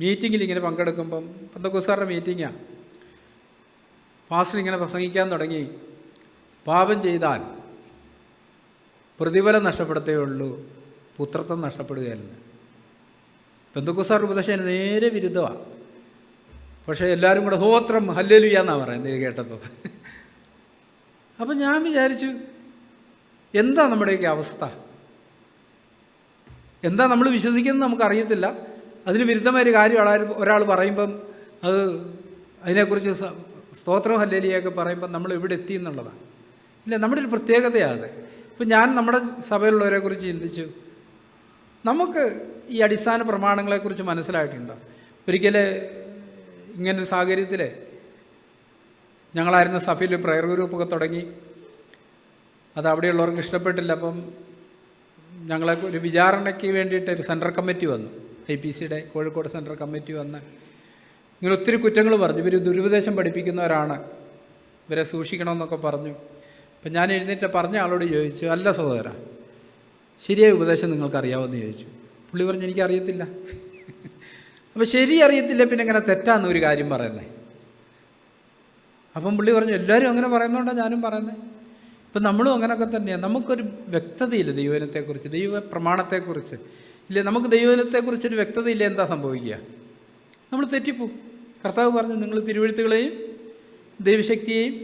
മീറ്റിങ്ങിൽ ഇങ്ങനെ പങ്കെടുക്കുമ്പം, പെന്തക്കോസ്തുകാരുടെ മീറ്റിങ്ങാണ്, പാസ്റ്റർ ഇങ്ങനെ പ്രസംഗിക്കാൻ തുടങ്ങി, പാപം ചെയ്താൽ പ്രതിഫലം നഷ്ടപ്പെടുത്തേ ഉള്ളൂ, പുത്രത്വം നഷ്ടപ്പെടുകയല്ല. പെന്തക്കോസ്തുകാരുടെ ഉപദേശം നേരെ വിരുദ്ധമാണ്. പക്ഷേ എല്ലാവരും കൂടെ സ്തോത്രം ഹല്ലേലൂയ എന്നാണ് പറയുന്നത് ഇത് കേട്ടപ്പോൾ. അപ്പം ഞാൻ വിചാരിച്ചു, എന്താ നമ്മുടെയൊക്കെ അവസ്ഥ? എന്താ നമ്മൾ വിശ്വസിക്കുന്നത് നമുക്കറിയത്തില്ല. അതിന് വിരുദ്ധമായൊരു കാര്യം ഒരാൾ പറയുമ്പം അത് അതിനെക്കുറിച്ച് സ്തോത്രം ഹല്ലേലൂയൊക്കെ പറയുമ്പം നമ്മൾ ഇവിടെ എത്തി എന്നുള്ളതാണ്. ഇല്ല, നമ്മുടെ ഒരു പ്രത്യേകതയാണ് അത്. ഇപ്പം ഞാൻ നമ്മുടെ സഭയിലുള്ളവരെ കുറിച്ച് ചിന്തിച്ചു, നമുക്ക് ഈ അടിസ്ഥാന പ്രമാണങ്ങളെക്കുറിച്ച് മനസ്സിലായിട്ടുണ്ടോ? ഒരിക്കൽ ഇങ്ങനൊരു സാഹചര്യത്തിൽ ഞങ്ങളായിരുന്ന സഭയിൽ പ്രയർ ഗ്രൂപ്പൊക്കെ തുടങ്ങി. അത് അവിടെയുള്ളവർക്ക് ഇഷ്ടപ്പെട്ടില്ല. അപ്പം ഞങ്ങളെ ഒരു വിചാരണയ്ക്ക് വേണ്ടിയിട്ട് ഒരു സെൻട്രൽ കമ്മിറ്റി വന്നു, IPCയുടെ കോഴിക്കോട് സെൻട്രൽ കമ്മിറ്റി വന്ന് ഇങ്ങനെ ഒത്തിരി കുറ്റങ്ങൾ പറഞ്ഞു. ഇവർ ദുരുപദേശം പഠിപ്പിക്കുന്നവരാണ്, ഇവരെ സൂക്ഷിക്കണമെന്നൊക്കെ പറഞ്ഞു. അപ്പം ഞാൻ എഴുന്നേറ്റ് പറഞ്ഞ ആളോട് ചോദിച്ചു, അല്ല സഹോദര, ശരിയായ ഉപദേശം നിങ്ങൾക്കറിയാമെന്ന് ചോദിച്ചു. പുള്ളി പറഞ്ഞു, എനിക്കറിയത്തില്ല. അപ്പം ശരി അറിയത്തില്ല, പിന്നെ എങ്ങനെ തെറ്റാന്ന് ഒരു കാര്യം പറയുന്നത്? അപ്പം പുള്ളി പറഞ്ഞു, എല്ലാവരും അങ്ങനെ പറയുന്നതുകൊണ്ടാണ് ഞാനും പറയുന്നത്. ഇപ്പം നമ്മളും അങ്ങനെയൊക്കെ തന്നെയാണ്. നമുക്കൊരു വ്യക്തതയില്ല ദൈവജനത്തെക്കുറിച്ച്, ദൈവ പ്രമാണത്തെക്കുറിച്ച് ഇല്ലേ. നമുക്ക് ദൈവജനത്തെക്കുറിച്ചൊരു വ്യക്തതയില്ല. എന്താ സംഭവിക്കുക? നമ്മൾ തെറ്റിപ്പോവും. കർത്താവ് പറഞ്ഞു, നിങ്ങൾ തിരുവെഴുത്തുകളെയും ദൈവശക്തിയെയും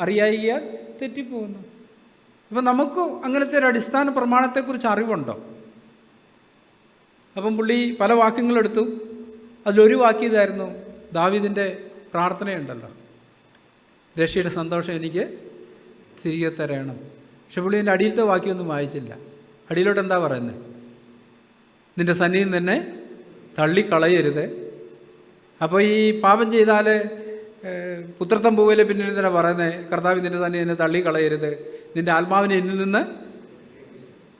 അറിയായികയാൽ തെറ്റിപ്പോകുന്നു. അപ്പം നമുക്ക് അങ്ങനത്തെ ഒരു അടിസ്ഥാന പ്രമാണത്തെക്കുറിച്ച് അറിവുണ്ടോ? അപ്പം പുള്ളി പല വാക്യങ്ങളെടുത്തു. അതിലൊരു വാക്യം ഇതായിരുന്നു, ദാവീദിൻ്റെ പ്രാർത്ഥനയുണ്ടല്ലോ, രക്ഷയുടെ സന്തോഷം എനിക്ക് തിരികെ തരണം. പക്ഷെ പുള്ളി എൻ്റെ അടിയിലത്തെ വാക്യമൊന്നും വായിച്ചില്ല. അടിയിലോട്ട് എന്താ പറയുന്നത്? നിൻ്റെ സന്നിധിയിൽ തന്നെ തള്ളിക്കളയരുത്. അപ്പോൾ ഈ പാപം ചെയ്താൽ പുത്രത്വം പോവില്ലേ, പിന്നെ എന്തിനാ പറയുന്നത്? കർത്താവ് നിൻ്റെ സന്നിധിയിൽ തന്നെ തള്ളിക്കളയരുത്, നിൻ്റെ ആത്മാവിനെ എന്നിൽ നിന്ന്.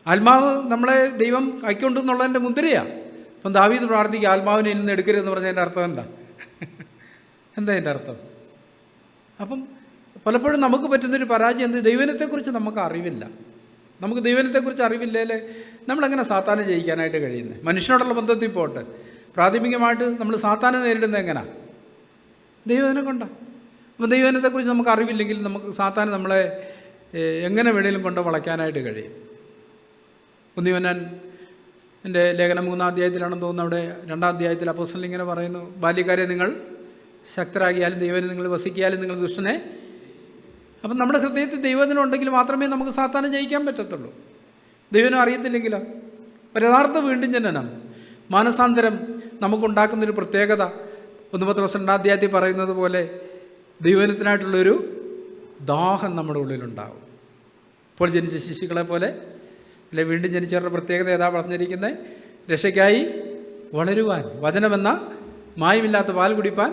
ആത്മാവ് നമ്മളെ ദൈവം കൈക്കൊണ്ടെന്നുള്ളതിൻ്റെ മുദ്രയാണ്. അപ്പം ദാവീദ് പ്രാർത്ഥിക്കുക, ആത്മാവിനെ എന്നിൽ നിന്ന് എടുക്കരുതെന്ന് പറഞ്ഞതിൻ്റെ അർത്ഥം എന്താ? എന്താ അതിൻ്റെ അർത്ഥം? അപ്പം പലപ്പോഴും നമുക്ക് പറ്റുന്നൊരു പരാജയം എന്ത്? ദൈവജനത്തെക്കുറിച്ച് നമുക്ക് അറിവില്ല. നമുക്ക് ദൈവജനത്തെക്കുറിച്ച് അറിവില്ലേലേ നമ്മളെങ്ങനെ സാത്താനെ ജയിക്കാനായിട്ട് കഴിയുന്നത്? മനുഷ്യനോടുള്ള ബന്ധത്തിൽ പോട്ടെ, പ്രാഥമികമായിട്ട് നമ്മൾ സാത്താനെ നേരിടുന്നത് എങ്ങനെയാണ്? ദൈവജനം കൊണ്ടാണ്. അപ്പോൾ ദൈവജനത്തെക്കുറിച്ച് നമുക്ക് അറിവില്ലെങ്കിൽ നമുക്ക് സാത്താനെ നമ്മളെ എങ്ങനെ വേണേലും കൊണ്ട് വളയ്ക്കാനായിട്ട് കഴിയും. ഞാൻ എൻ്റെ ലേഖനം 3-ാം അധ്യായത്തിലാണെന്ന് തോന്നുന്നു, അവിടെ 2-ാം അധ്യായത്തിൽ അപ്പോസ്തലൻ ഇങ്ങനെ പറയുന്നു, ബാല്യക്കാരെ നിങ്ങൾ ശക്തരാകിയാലും ദൈവം നിങ്ങൾ വസിക്കിയാലും നിങ്ങൾ ദുഷ്ടനെ. അപ്പം നമ്മുടെ ഹൃദയത്തിൽ ദൈവവചനം ഉണ്ടെങ്കിൽ മാത്രമേ നമുക്ക് സാത്താനെ ജയിക്കാൻ പറ്റത്തുള്ളൂ. ദൈവനം അറിയത്തില്ലെങ്കിലോ? ഒരു യഥാർത്ഥ വീണ്ടും ജനനം, മാനസാന്തരം നമുക്കുണ്ടാക്കുന്നൊരു പ്രത്യേകത 1 പത്രോസ് 2 അധ്യായത്തിൽ പറയുന്നത് പോലെ ദൈവവചനത്തിനായിട്ടുള്ളൊരു ദാഹം നമ്മുടെ ഉള്ളിലുണ്ടാവും. ഇപ്പോൾ ജനിച്ച ശിശുക്കളെ പോലെ അല്ലെ വീണ്ടും ജനിച്ചവരുടെ പ്രത്യേകത ഏതാ പറഞ്ഞിരിക്കുന്നത്? രക്ഷയ്ക്കായി വളരുവാൻ, വചനമെന്ന മായമില്ലാത്ത പാൽ കുടിപ്പാൻ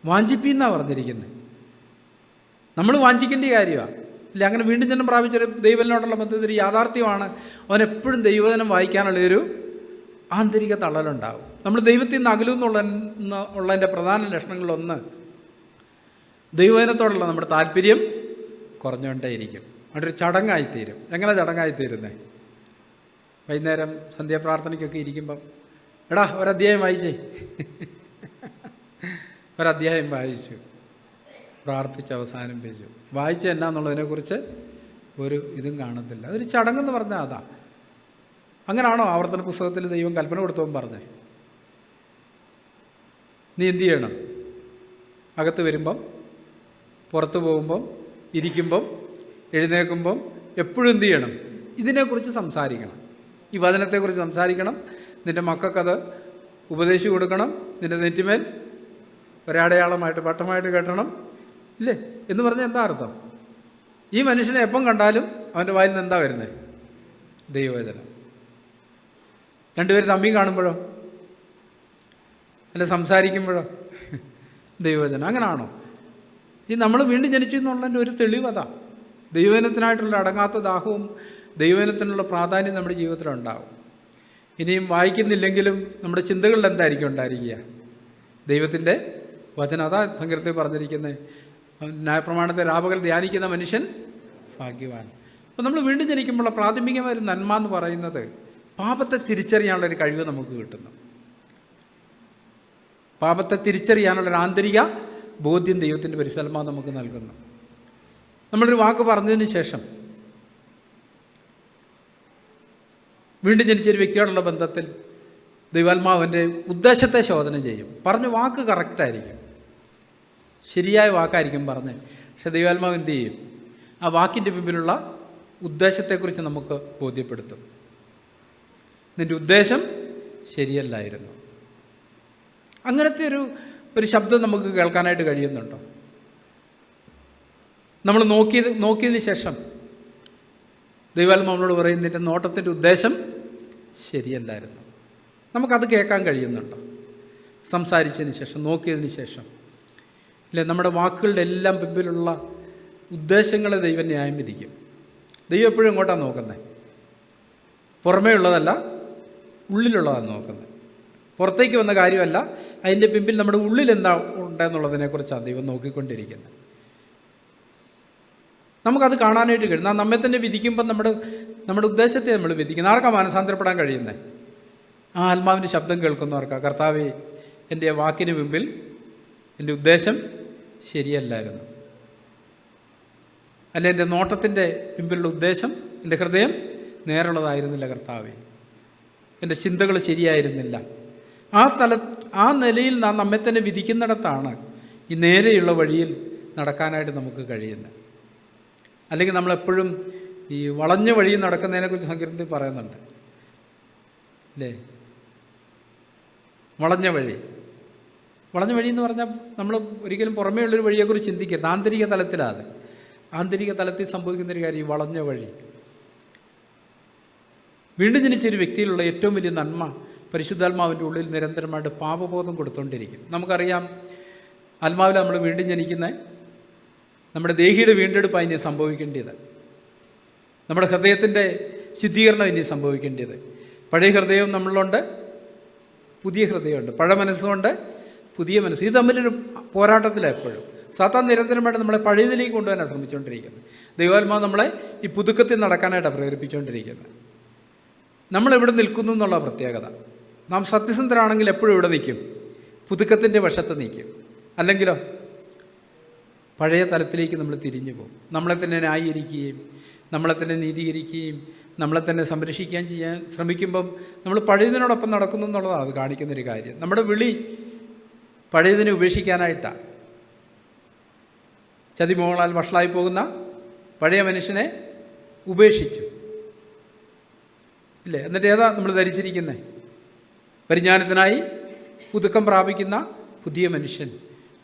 വാഞ്ചിപ്പിന്നാണ് പറഞ്ഞിരിക്കുന്നത്. നമ്മൾ വാഞ്ചിക്കേണ്ട കാര്യമാണ് ഇല്ല. അങ്ങനെ വീണ്ടും ജനം പ്രാപിച്ചൊരു ദൈവത്തിനോടുള്ള ബന്ധത്തിൽ ഒരു യാഥാർത്ഥ്യമാണ്. അവനെപ്പോഴും ദൈവവചനം വായിക്കാനുള്ളൊരു ആന്തരിക തള്ളലുണ്ടാവും. നമ്മൾ ദൈവത്തിൽ നിന്ന് അകലുന്നുള്ളതിൻ്റെ പ്രധാന ലക്ഷണങ്ങളിലൊന്ന് ദൈവവചനത്തോടുള്ള നമ്മുടെ താല്പര്യം കുറഞ്ഞുകൊണ്ടേയിരിക്കും. അവിടെ ഒരു ചടങ്ങായിത്തീരും. എങ്ങനെ ചടങ്ങായിത്തീരുന്നേ? വൈകുന്നേരം സന്ധ്യാപ്രാർത്ഥനയ്ക്കൊക്കെ ഇരിക്കുമ്പം എടാ ഒരധ്യായം വായിച്ചേ, ഒരധ്യായം വായിച്ചു, പ്രാർത്ഥിച്ച് അവസാനിപ്പിച്ചു. വായിച്ച എന്നാന്നുള്ളതിനെക്കുറിച്ച് ഒരു ഇതും കാണത്തില്ല. അതൊരു ചടങ്ങെന്ന് പറഞ്ഞാൽ അതാ. അങ്ങനാണോ ആവർത്തന പുസ്തകത്തിൽ ദൈവം കൽപ്പന കൊടുത്തവൻ പറഞ്ഞേ? നീ എന്തു ചെയ്യണം? അകത്ത് വരുമ്പം, പുറത്ത് പോകുമ്പം, ഇരിക്കുമ്പം, എഴുന്നേൽക്കുമ്പം എപ്പോഴും എന്തു ചെയ്യണം? ഇതിനെക്കുറിച്ച് സംസാരിക്കണം. ഈ വചനത്തെക്കുറിച്ച് സംസാരിക്കണം. നിൻ്റെ മക്കൾക്കത് ഉപദേശിച്ചു കൊടുക്കണം. നിൻ്റെ നെറ്റിമേൽ ഒരടയാളമായിട്ട് പട്ടമായിട്ട് കെട്ടണം. ഇല്ലേ എന്ന് പറഞ്ഞാൽ എന്താ അർത്ഥം? ഈ മനുഷ്യനെ എപ്പം കണ്ടാലും അവൻ്റെ വായിൽ നിന്ന് എന്താ വരുന്നത്? ദൈവവചനം. രണ്ടുപേരും തമ്മി കാണുമ്പോഴോ അല്ല സംസാരിക്കുമ്പോഴോ ദൈവവചനം. അങ്ങനാണോ? ഈ നമ്മൾ വീണ്ടും ജനിച്ചു എന്നുള്ളതിൻ്റെ ഒരു തെളിവതാ. ദൈവവചനത്തിനായിട്ടുള്ള അടങ്ങാത്ത ദാഹവും ദൈവവചനത്തിനുള്ള പ്രാധാന്യം നമ്മുടെ ജീവിതത്തിലുണ്ടാവും. ഇനിയും വായിക്കുന്നില്ലെങ്കിലും നമ്മുടെ ചിന്തകളിൽ എന്തായിരിക്കും ഉണ്ടായിരിക്കുക? ദൈവത്തിൻ്റെ വചനം. അതാ സങ്കീർത്തനത്തിൽ പറഞ്ഞിരിക്കുന്നത്, ന്യായപ്രമാണത്തെ രാപകൽ ധ്യാനിക്കുന്ന മനുഷ്യൻ ഭാഗ്യവാൻ. അപ്പോൾ നമ്മൾ വീണ്ടും ജനിക്കുമ്പോൾ പ്രാഥമികമായ ഒരു നന്മ എന്ന് പറയുന്നത് പാപത്തെ തിരിച്ചറിയാനുള്ളൊരു കഴിവ് നമുക്ക് കിട്ടുന്നു. പാപത്തെ തിരിച്ചറിയാനുള്ളൊരു ആന്തരിക ബോധ്യം ദൈവത്തിൻ്റെ പരിശുദ്ധാത്മാവ് നമുക്ക് നൽകുന്നു. നമ്മളൊരു വാക്ക് പറഞ്ഞതിന് ശേഷം വീണ്ടും ജനിച്ചൊരു വ്യക്തിയോടുള്ള ബന്ധത്തിൽ ദൈവാത്മാവിൻ്റെ ഉദ്ദേശത്തെ ശോധന ചെയ്യും. പറഞ്ഞ വാക്ക് കറക്റ്റായിരിക്കും, ശരിയായ വാക്കായിരിക്കും പറഞ്ഞ്. പക്ഷെ ദൈവാത്മാവ് എന്ത് ചെയ്യും? ആ വാക്കിൻ്റെ പിമ്പിലുള്ള ഉദ്ദേശത്തെക്കുറിച്ച് നമുക്ക് ബോധ്യപ്പെടുത്തും. നിൻ്റെ ഉദ്ദേശം ശരിയല്ലായിരുന്നു. അങ്ങനത്തെ ഒരു ശബ്ദം നമുക്ക് കേൾക്കാനായിട്ട് കഴിയുന്നുണ്ടോ? നമ്മൾ നോക്കിയതിന് ശേഷം ദൈവാത്മാവിനോട് പറയും നിൻ്റെ നോട്ടത്തിൻ്റെ ഉദ്ദേശം ശരിയല്ലായിരുന്നു. നമുക്കത് കേൾക്കാൻ കഴിയുന്നുണ്ടോ? സംസാരിച്ചതിന് ശേഷം, നോക്കിയതിന് ശേഷം അല്ലേ? നമ്മുടെ വാക്കുകളുടെ എല്ലാം പിമ്പിലുള്ള ഉദ്ദേശങ്ങളെ ദൈവം ന്യായം വിധിക്കും. ദൈവം എപ്പോഴും എങ്ങോട്ടാണ് നോക്കുന്നത്? പുറമേ ഉള്ളതല്ല, ഉള്ളിലുള്ളതാണ് നോക്കുന്നത്. പുറത്തേക്ക് വന്ന കാര്യമല്ല, അതിൻ്റെ പിമ്പിൽ നമ്മുടെ ഉള്ളിൽ എന്താ ഉണ്ടെന്നുള്ളതിനെക്കുറിച്ചാണ് ദൈവം നോക്കിക്കൊണ്ടിരിക്കുന്നത്. നമുക്കത് കാണാനായിട്ട് കഴിയും. നമ്മെ തന്നെ വിധിക്കുമ്പം നമ്മുടെ ഉദ്ദേശത്തെ നമ്മൾ വിധിക്കുന്നത്. ആർക്കാണ് മാനസാന്തരപ്പെടാൻ കഴിയുന്നത്? ആ ആത്മാവിൻ്റെ ശബ്ദം കേൾക്കുന്നവർക്കാണ്. കർത്താവേ, എൻ്റെ വാക്കിന് മുമ്പിൽ എൻ്റെ ഉദ്ദേശം ശരിയല്ലായിരുന്നു, അല്ല എൻ്റെ നോട്ടത്തിൻ്റെ പിമ്പിലുള്ള ഉദ്ദേശം, എൻ്റെ ഹൃദയം നേരുള്ളതായിരുന്നില്ല കർത്താവേ, എൻ്റെ ചിന്തകൾ ശരിയായിരുന്നില്ല. ആ നിലയിൽ നാം നമ്മെ തന്നെ വിധിക്കുന്നിടത്താണ് ഈ നേരെയുള്ള വഴിയിൽ നടക്കാനായിട്ട് നമുക്ക് കഴിയുന്നത്. അല്ലെങ്കിൽ നമ്മളെപ്പോഴും ഈ വളഞ്ഞ വഴിയിൽ നടക്കുന്നതിനെക്കുറിച്ച് സങ്കീർത്തനത്തിൽ പറയുന്നുണ്ട് അല്ലേ? വളഞ്ഞ വഴി എന്ന് പറഞ്ഞാൽ നമ്മൾ ഒരിക്കലും പുറമേ ഉള്ളൊരു വഴിയെക്കുറിച്ച് ചിന്തിക്കരുത്. ആന്തരിക തലത്തിലാണ്. ആന്തരിക തലത്തിൽ സംഭവിക്കുന്നൊരു കാര്യം ഈ വളഞ്ഞ വഴി. വീണ്ടും ജനിച്ചൊരു വ്യക്തിയിലുള്ള ഏറ്റവും വലിയ നന്മ പരിശുദ്ധാത്മാവിൻ്റെ ഉള്ളിൽ നിരന്തരമായിട്ട് പാപബോധം കൊടുത്തുകൊണ്ടിരിക്കും. നമുക്കറിയാം, ആത്മാവിൽ നമ്മൾ വീണ്ടും ജനിക്കുന്ന നമ്മുടെ ദേഹിയുടെ വീണ്ടെടുപ്പാണ് ഇനി സംഭവിക്കേണ്ടത്. നമ്മുടെ ഹൃദയത്തിൻ്റെ ശുദ്ധീകരണം ഇനി സംഭവിക്കേണ്ടത്. പഴയ ഹൃദയം നമ്മളിലുണ്ട്, പുതിയ ഹൃദയമുണ്ട്. പഴയ മനസ്സുകൊണ്ട് പുതിയ മനസ്സ്. ഇത് തമ്മിലൊരു പോരാട്ടത്തിലാണ് എപ്പോഴും. സാത്താൻ നിരന്തരമായിട്ട് നമ്മളെ പഴയതിലേക്ക് കൊണ്ടുവരാൻ ശ്രമിച്ചുകൊണ്ടിരിക്കുന്നത്. ദൈവാത്മാവ് നമ്മളെ ഈ പുതുക്കത്തിൽ നടക്കാനായിട്ടാണ് പ്രേരിപ്പിച്ചുകൊണ്ടിരിക്കുന്നത്. നമ്മളെവിടെ നിൽക്കുന്നു എന്നുള്ള പ്രത്യേകത. നാം സത്യസന്ധരാണെങ്കിൽ എപ്പോഴും ഇവിടെ നിൽക്കും, പുതുക്കത്തിൻ്റെ വശത്ത് നിൽക്കും. അല്ലെങ്കിലോ പഴയ തലത്തിലേക്ക് നമ്മൾ തിരിഞ്ഞു പോകും. നമ്മളെ തന്നെ ന്യായീകരിക്കുകയും നമ്മളെ തന്നെ നീതീകരിക്കുകയും നമ്മളെ തന്നെ സംരക്ഷിക്കാൻ ചെയ്യാൻ ശ്രമിക്കുമ്പം നമ്മൾ പഴയതിനോടൊപ്പം നടക്കുന്നു എന്നുള്ളതാണ് അത് കാണിക്കുന്നൊരു കാര്യം. നമ്മുടെ വിളി പഴയതിനെ ഉപേക്ഷിക്കാനായിട്ടാണ്. ചതിമോഹങ്ങളാൽ വഷളായി പോകുന്ന പഴയ മനുഷ്യനെ ഉപേക്ഷിച്ചു ഇല്ലേ? എന്നിട്ട് ഏതാ നമ്മൾ ധരിച്ചിരിക്കുന്നത്? പരിജ്ഞാനത്തിനായി പുതുക്കം പ്രാപിക്കുന്ന പുതിയ മനുഷ്യൻ.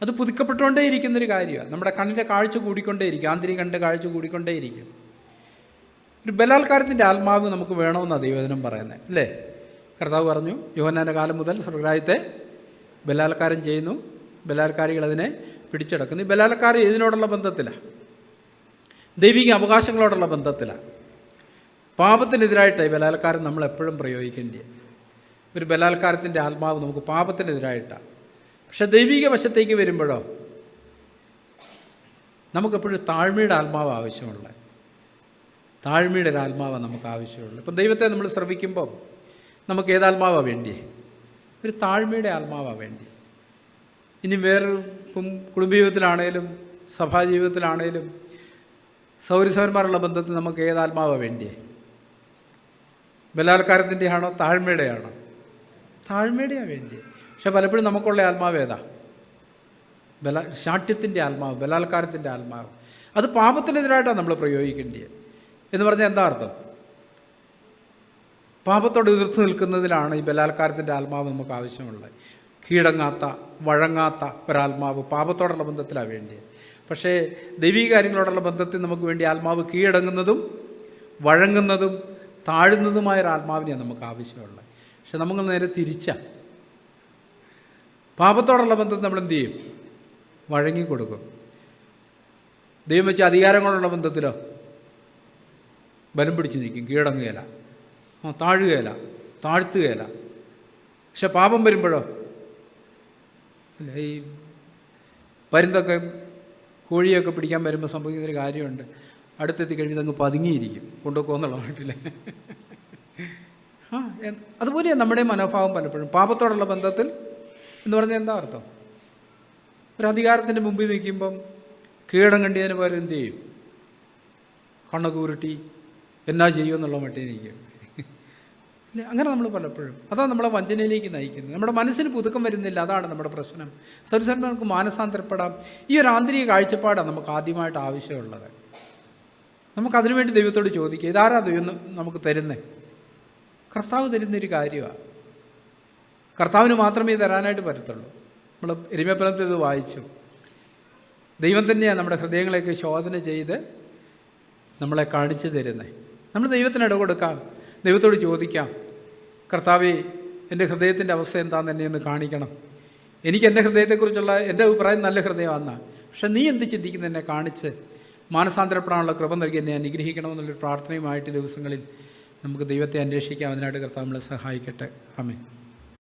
അത് പുതുക്കപ്പെട്ടുകൊണ്ടേയിരിക്കുന്നൊരു കാര്യമാണ്. നമ്മുടെ കണ്ണിൻ്റെ കാഴ്ച കൂടിക്കൊണ്ടേയിരിക്കും, ആന്തരിക കണ്ണിൻ്റെ കാഴ്ച കൂടിക്കൊണ്ടേയിരിക്കും. ഒരു ബലാത്കാരത്തിൻ്റെ ആത്മാവ് നമുക്ക് വേണമെന്നാണ് ദൈവവചനം പറയുന്നത് അല്ലേ? കർത്താവ് പറഞ്ഞു, യോഹന്നാൻ്റെ കാലം മുതൽ സ്വർഗ്ഗരാജ്യത്തെ ബലാത്കാരം ചെയ്യുന്നു, ബലാത്കാരികൾ അതിനെ പിടിച്ചെടുക്കുന്നു. ഈ ബലാത്കാരം ഇതിനോടുള്ള ബന്ധത്തിലാണ്, ദൈവിക അവകാശങ്ങളോടുള്ള ബന്ധത്തിലാണ്. പാപത്തിനെതിരായിട്ടാണ് ഈ ബലാത്കാരം നമ്മൾ എപ്പോഴും പ്രയോഗിക്കേണ്ടത്. ഒരു ബലാത്കാരത്തിൻ്റെ ആത്മാവ് നമുക്ക് പാപത്തിനെതിരായിട്ടാണ്. പക്ഷെ ദൈവിക വശത്തേക്ക് വരുമ്പോഴോ നമുക്കെപ്പോഴും താഴ്മയുടെ ആത്മാവ് ആവശ്യമുള്ളത്. താഴ്മയുടെ ഒരു ആത്മാവാണ് നമുക്ക് ആവശ്യമുള്ളത്. ഇപ്പം ദൈവത്തെ നമ്മൾ ശ്രവിക്കുമ്പം നമുക്ക് ഏതാത്മാവാണ് വേണ്ടിയേ? ഒരു താഴ്മയുടെ ആത്മാവാണ് വേണ്ടി. ഇനി വേറൊരു ഇപ്പം കുടുംബജീവിതത്തിലാണേലും സഭാജീവിതത്തിലാണേലും സൗരസവന്മാരുള്ള ബന്ധത്തിൽ നമുക്ക് ഏതാത്മാവാണ് വേണ്ടിയേ? ബലാത്കാരത്തിൻ്റെ ആണോ താഴ്മയുടെ ആണോ? താഴ്മയുടെയാണ് വേണ്ടി. പക്ഷെ പലപ്പോഴും നമുക്കുള്ള ആത്മാവ് ഏതാ? ശാഠ്യത്തിൻ്റെ ആത്മാവ്, ബലാത്കാരത്തിൻ്റെ ആത്മാവ്. അത് പാപത്തിനെതിരായിട്ടാണ് നമ്മൾ പ്രയോഗിക്കേണ്ടത്. എന്ന് പറഞ്ഞാൽ എന്താ അർത്ഥം? പാപത്തോട് എതിർത്ത് നിൽക്കുന്നതിലാണ് ഈ ബലാത്കാരത്തിൻ്റെ ആത്മാവ് നമുക്ക് ആവശ്യമുള്ളത്. കീഴടങ്ങാത്ത, വഴങ്ങാത്ത ഒരാത്മാവ് പാപത്തോടുള്ള ബന്ധത്തിലാണ് വേണ്ടിയത്. പക്ഷേ ദൈവിക കാര്യങ്ങളോടുള്ള ബന്ധത്തിൽ നമുക്ക് വേണ്ടി ആത്മാവ് കീഴടങ്ങുന്നതും വഴങ്ങുന്നതും താഴുന്നതുമായ ഒരു ആത്മാവിനെയാണ് നമുക്ക് ആവശ്യമുള്ളത്. പക്ഷെ നമുക്ക് നേരെ തിരിച്ചാണ്. പാപത്തോടുള്ള ബന്ധത്തിൽ നമ്മൾ എന്ത് ചെയ്യും? വഴങ്ങിക്കൊടുക്കും. ദൈവം വെച്ച അധികാരങ്ങളുള്ള ബന്ധത്തിലോ ബലം പിടിച്ച് നിൽക്കും, കീഴടങ്ങുകയില്ല, താഴുകയില്ല, താഴ്ത്തുകയില്ല. പക്ഷെ പാപം വരുമ്പോഴോ അല്ല, ഈ പരുന്തൊക്കെ കോഴിയൊക്കെ പിടിക്കാൻ വരുമ്പോൾ സംഭവിക്കുന്നൊരു കാര്യമുണ്ട്. അടുത്തെത്തി കഴിയുന്നത് അങ്ങ് പതുങ്ങിയിരിക്കും, കൊണ്ടുപോകുന്നുള്ള വീട്ടിൽ. അതുപോലെയാണ് നമ്മുടെ മനോഭാവം പലപ്പോഴും പാപത്തോടുള്ള ബന്ധത്തിൽ. എന്ന് പറഞ്ഞാൽ എന്താ അർത്ഥം? ഒരു അധികാരത്തിൻ്റെ മുമ്പിൽ നിൽക്കുമ്പം കീഴടങ്ങേണ്ടതിന് പകരം എന്ത് ചെയ്യും? കണ്ണൊക്കെ ഉരുട്ടി എന്നാ ചെയ്യുമെന്നുള്ള മട്ടിരിക്കും. അങ്ങനെ നമ്മൾ പലപ്പോഴും അതാണ് നമ്മളെ വഞ്ചനയിലേക്ക് നയിക്കുന്നത്. നമ്മുടെ മനസ്സിന് പുതുക്കം വരുന്നില്ല, അതാണ് നമ്മുടെ പ്രശ്നം. സൗരസന്മാർ നമുക്ക് മാനസാന്തരപ്പെടാം. ഈ ഒരു ആന്തരിക കാഴ്ചപ്പാടാണ് നമുക്ക് ആദ്യമായിട്ട് ആവശ്യമുള്ളത്. നമുക്കതിനുവേണ്ടി ദൈവത്തോട് ചോദിക്കുക, ഇതാരാ ദൈവം നമുക്ക് തരുന്നത്? കർത്താവ് തരുന്നൊരു കാര്യമാണ്. കർത്താവിന് മാത്രമേ തരാനായിട്ട് പറ്റത്തുള്ളൂ. നമ്മൾ എരിമപ്പലത്തിൽ ഇത് വായിച്ചു. ദൈവം തന്നെയാണ് നമ്മുടെ ഹൃദയങ്ങളെയൊക്കെ ശോധന ചെയ്ത് നമ്മളെ കാണിച്ചു തരുന്നത്. നമ്മൾ ദൈവത്തിന് ഇടകൊടുക്കാം, ദൈവത്തോട് ചോദിക്കാം, കർത്താവേ എൻ്റെ ഹൃദയത്തിൻ്റെ അവസ്ഥ എന്താണെന്ന് എന്നെ ഒന്ന് കാണിക്കണം. എനിക്ക് എൻ്റെ ഹൃദയത്തെക്കുറിച്ചുള്ള എൻ്റെ അഭിപ്രായം നല്ല ഹൃദയമാണ്, പക്ഷെ നീ എന്ത് ചിന്തിക്കുന്ന എന്നെ കാണിച്ച് മാനസാന്തരപ്പെടാനുള്ള കൃപ നൽകി എന്നെ അനുഗ്രഹിക്കണമെന്നുള്ളൊരു പ്രാർത്ഥനയുമായിട്ട് ദിവസങ്ങളിൽ നമുക്ക് ദൈവത്തെ അന്വേഷിക്കാം. അതിനായിട്ട് കർത്താവ് നമ്മളെ സഹായിക്കട്ടെ. ആമേൻ.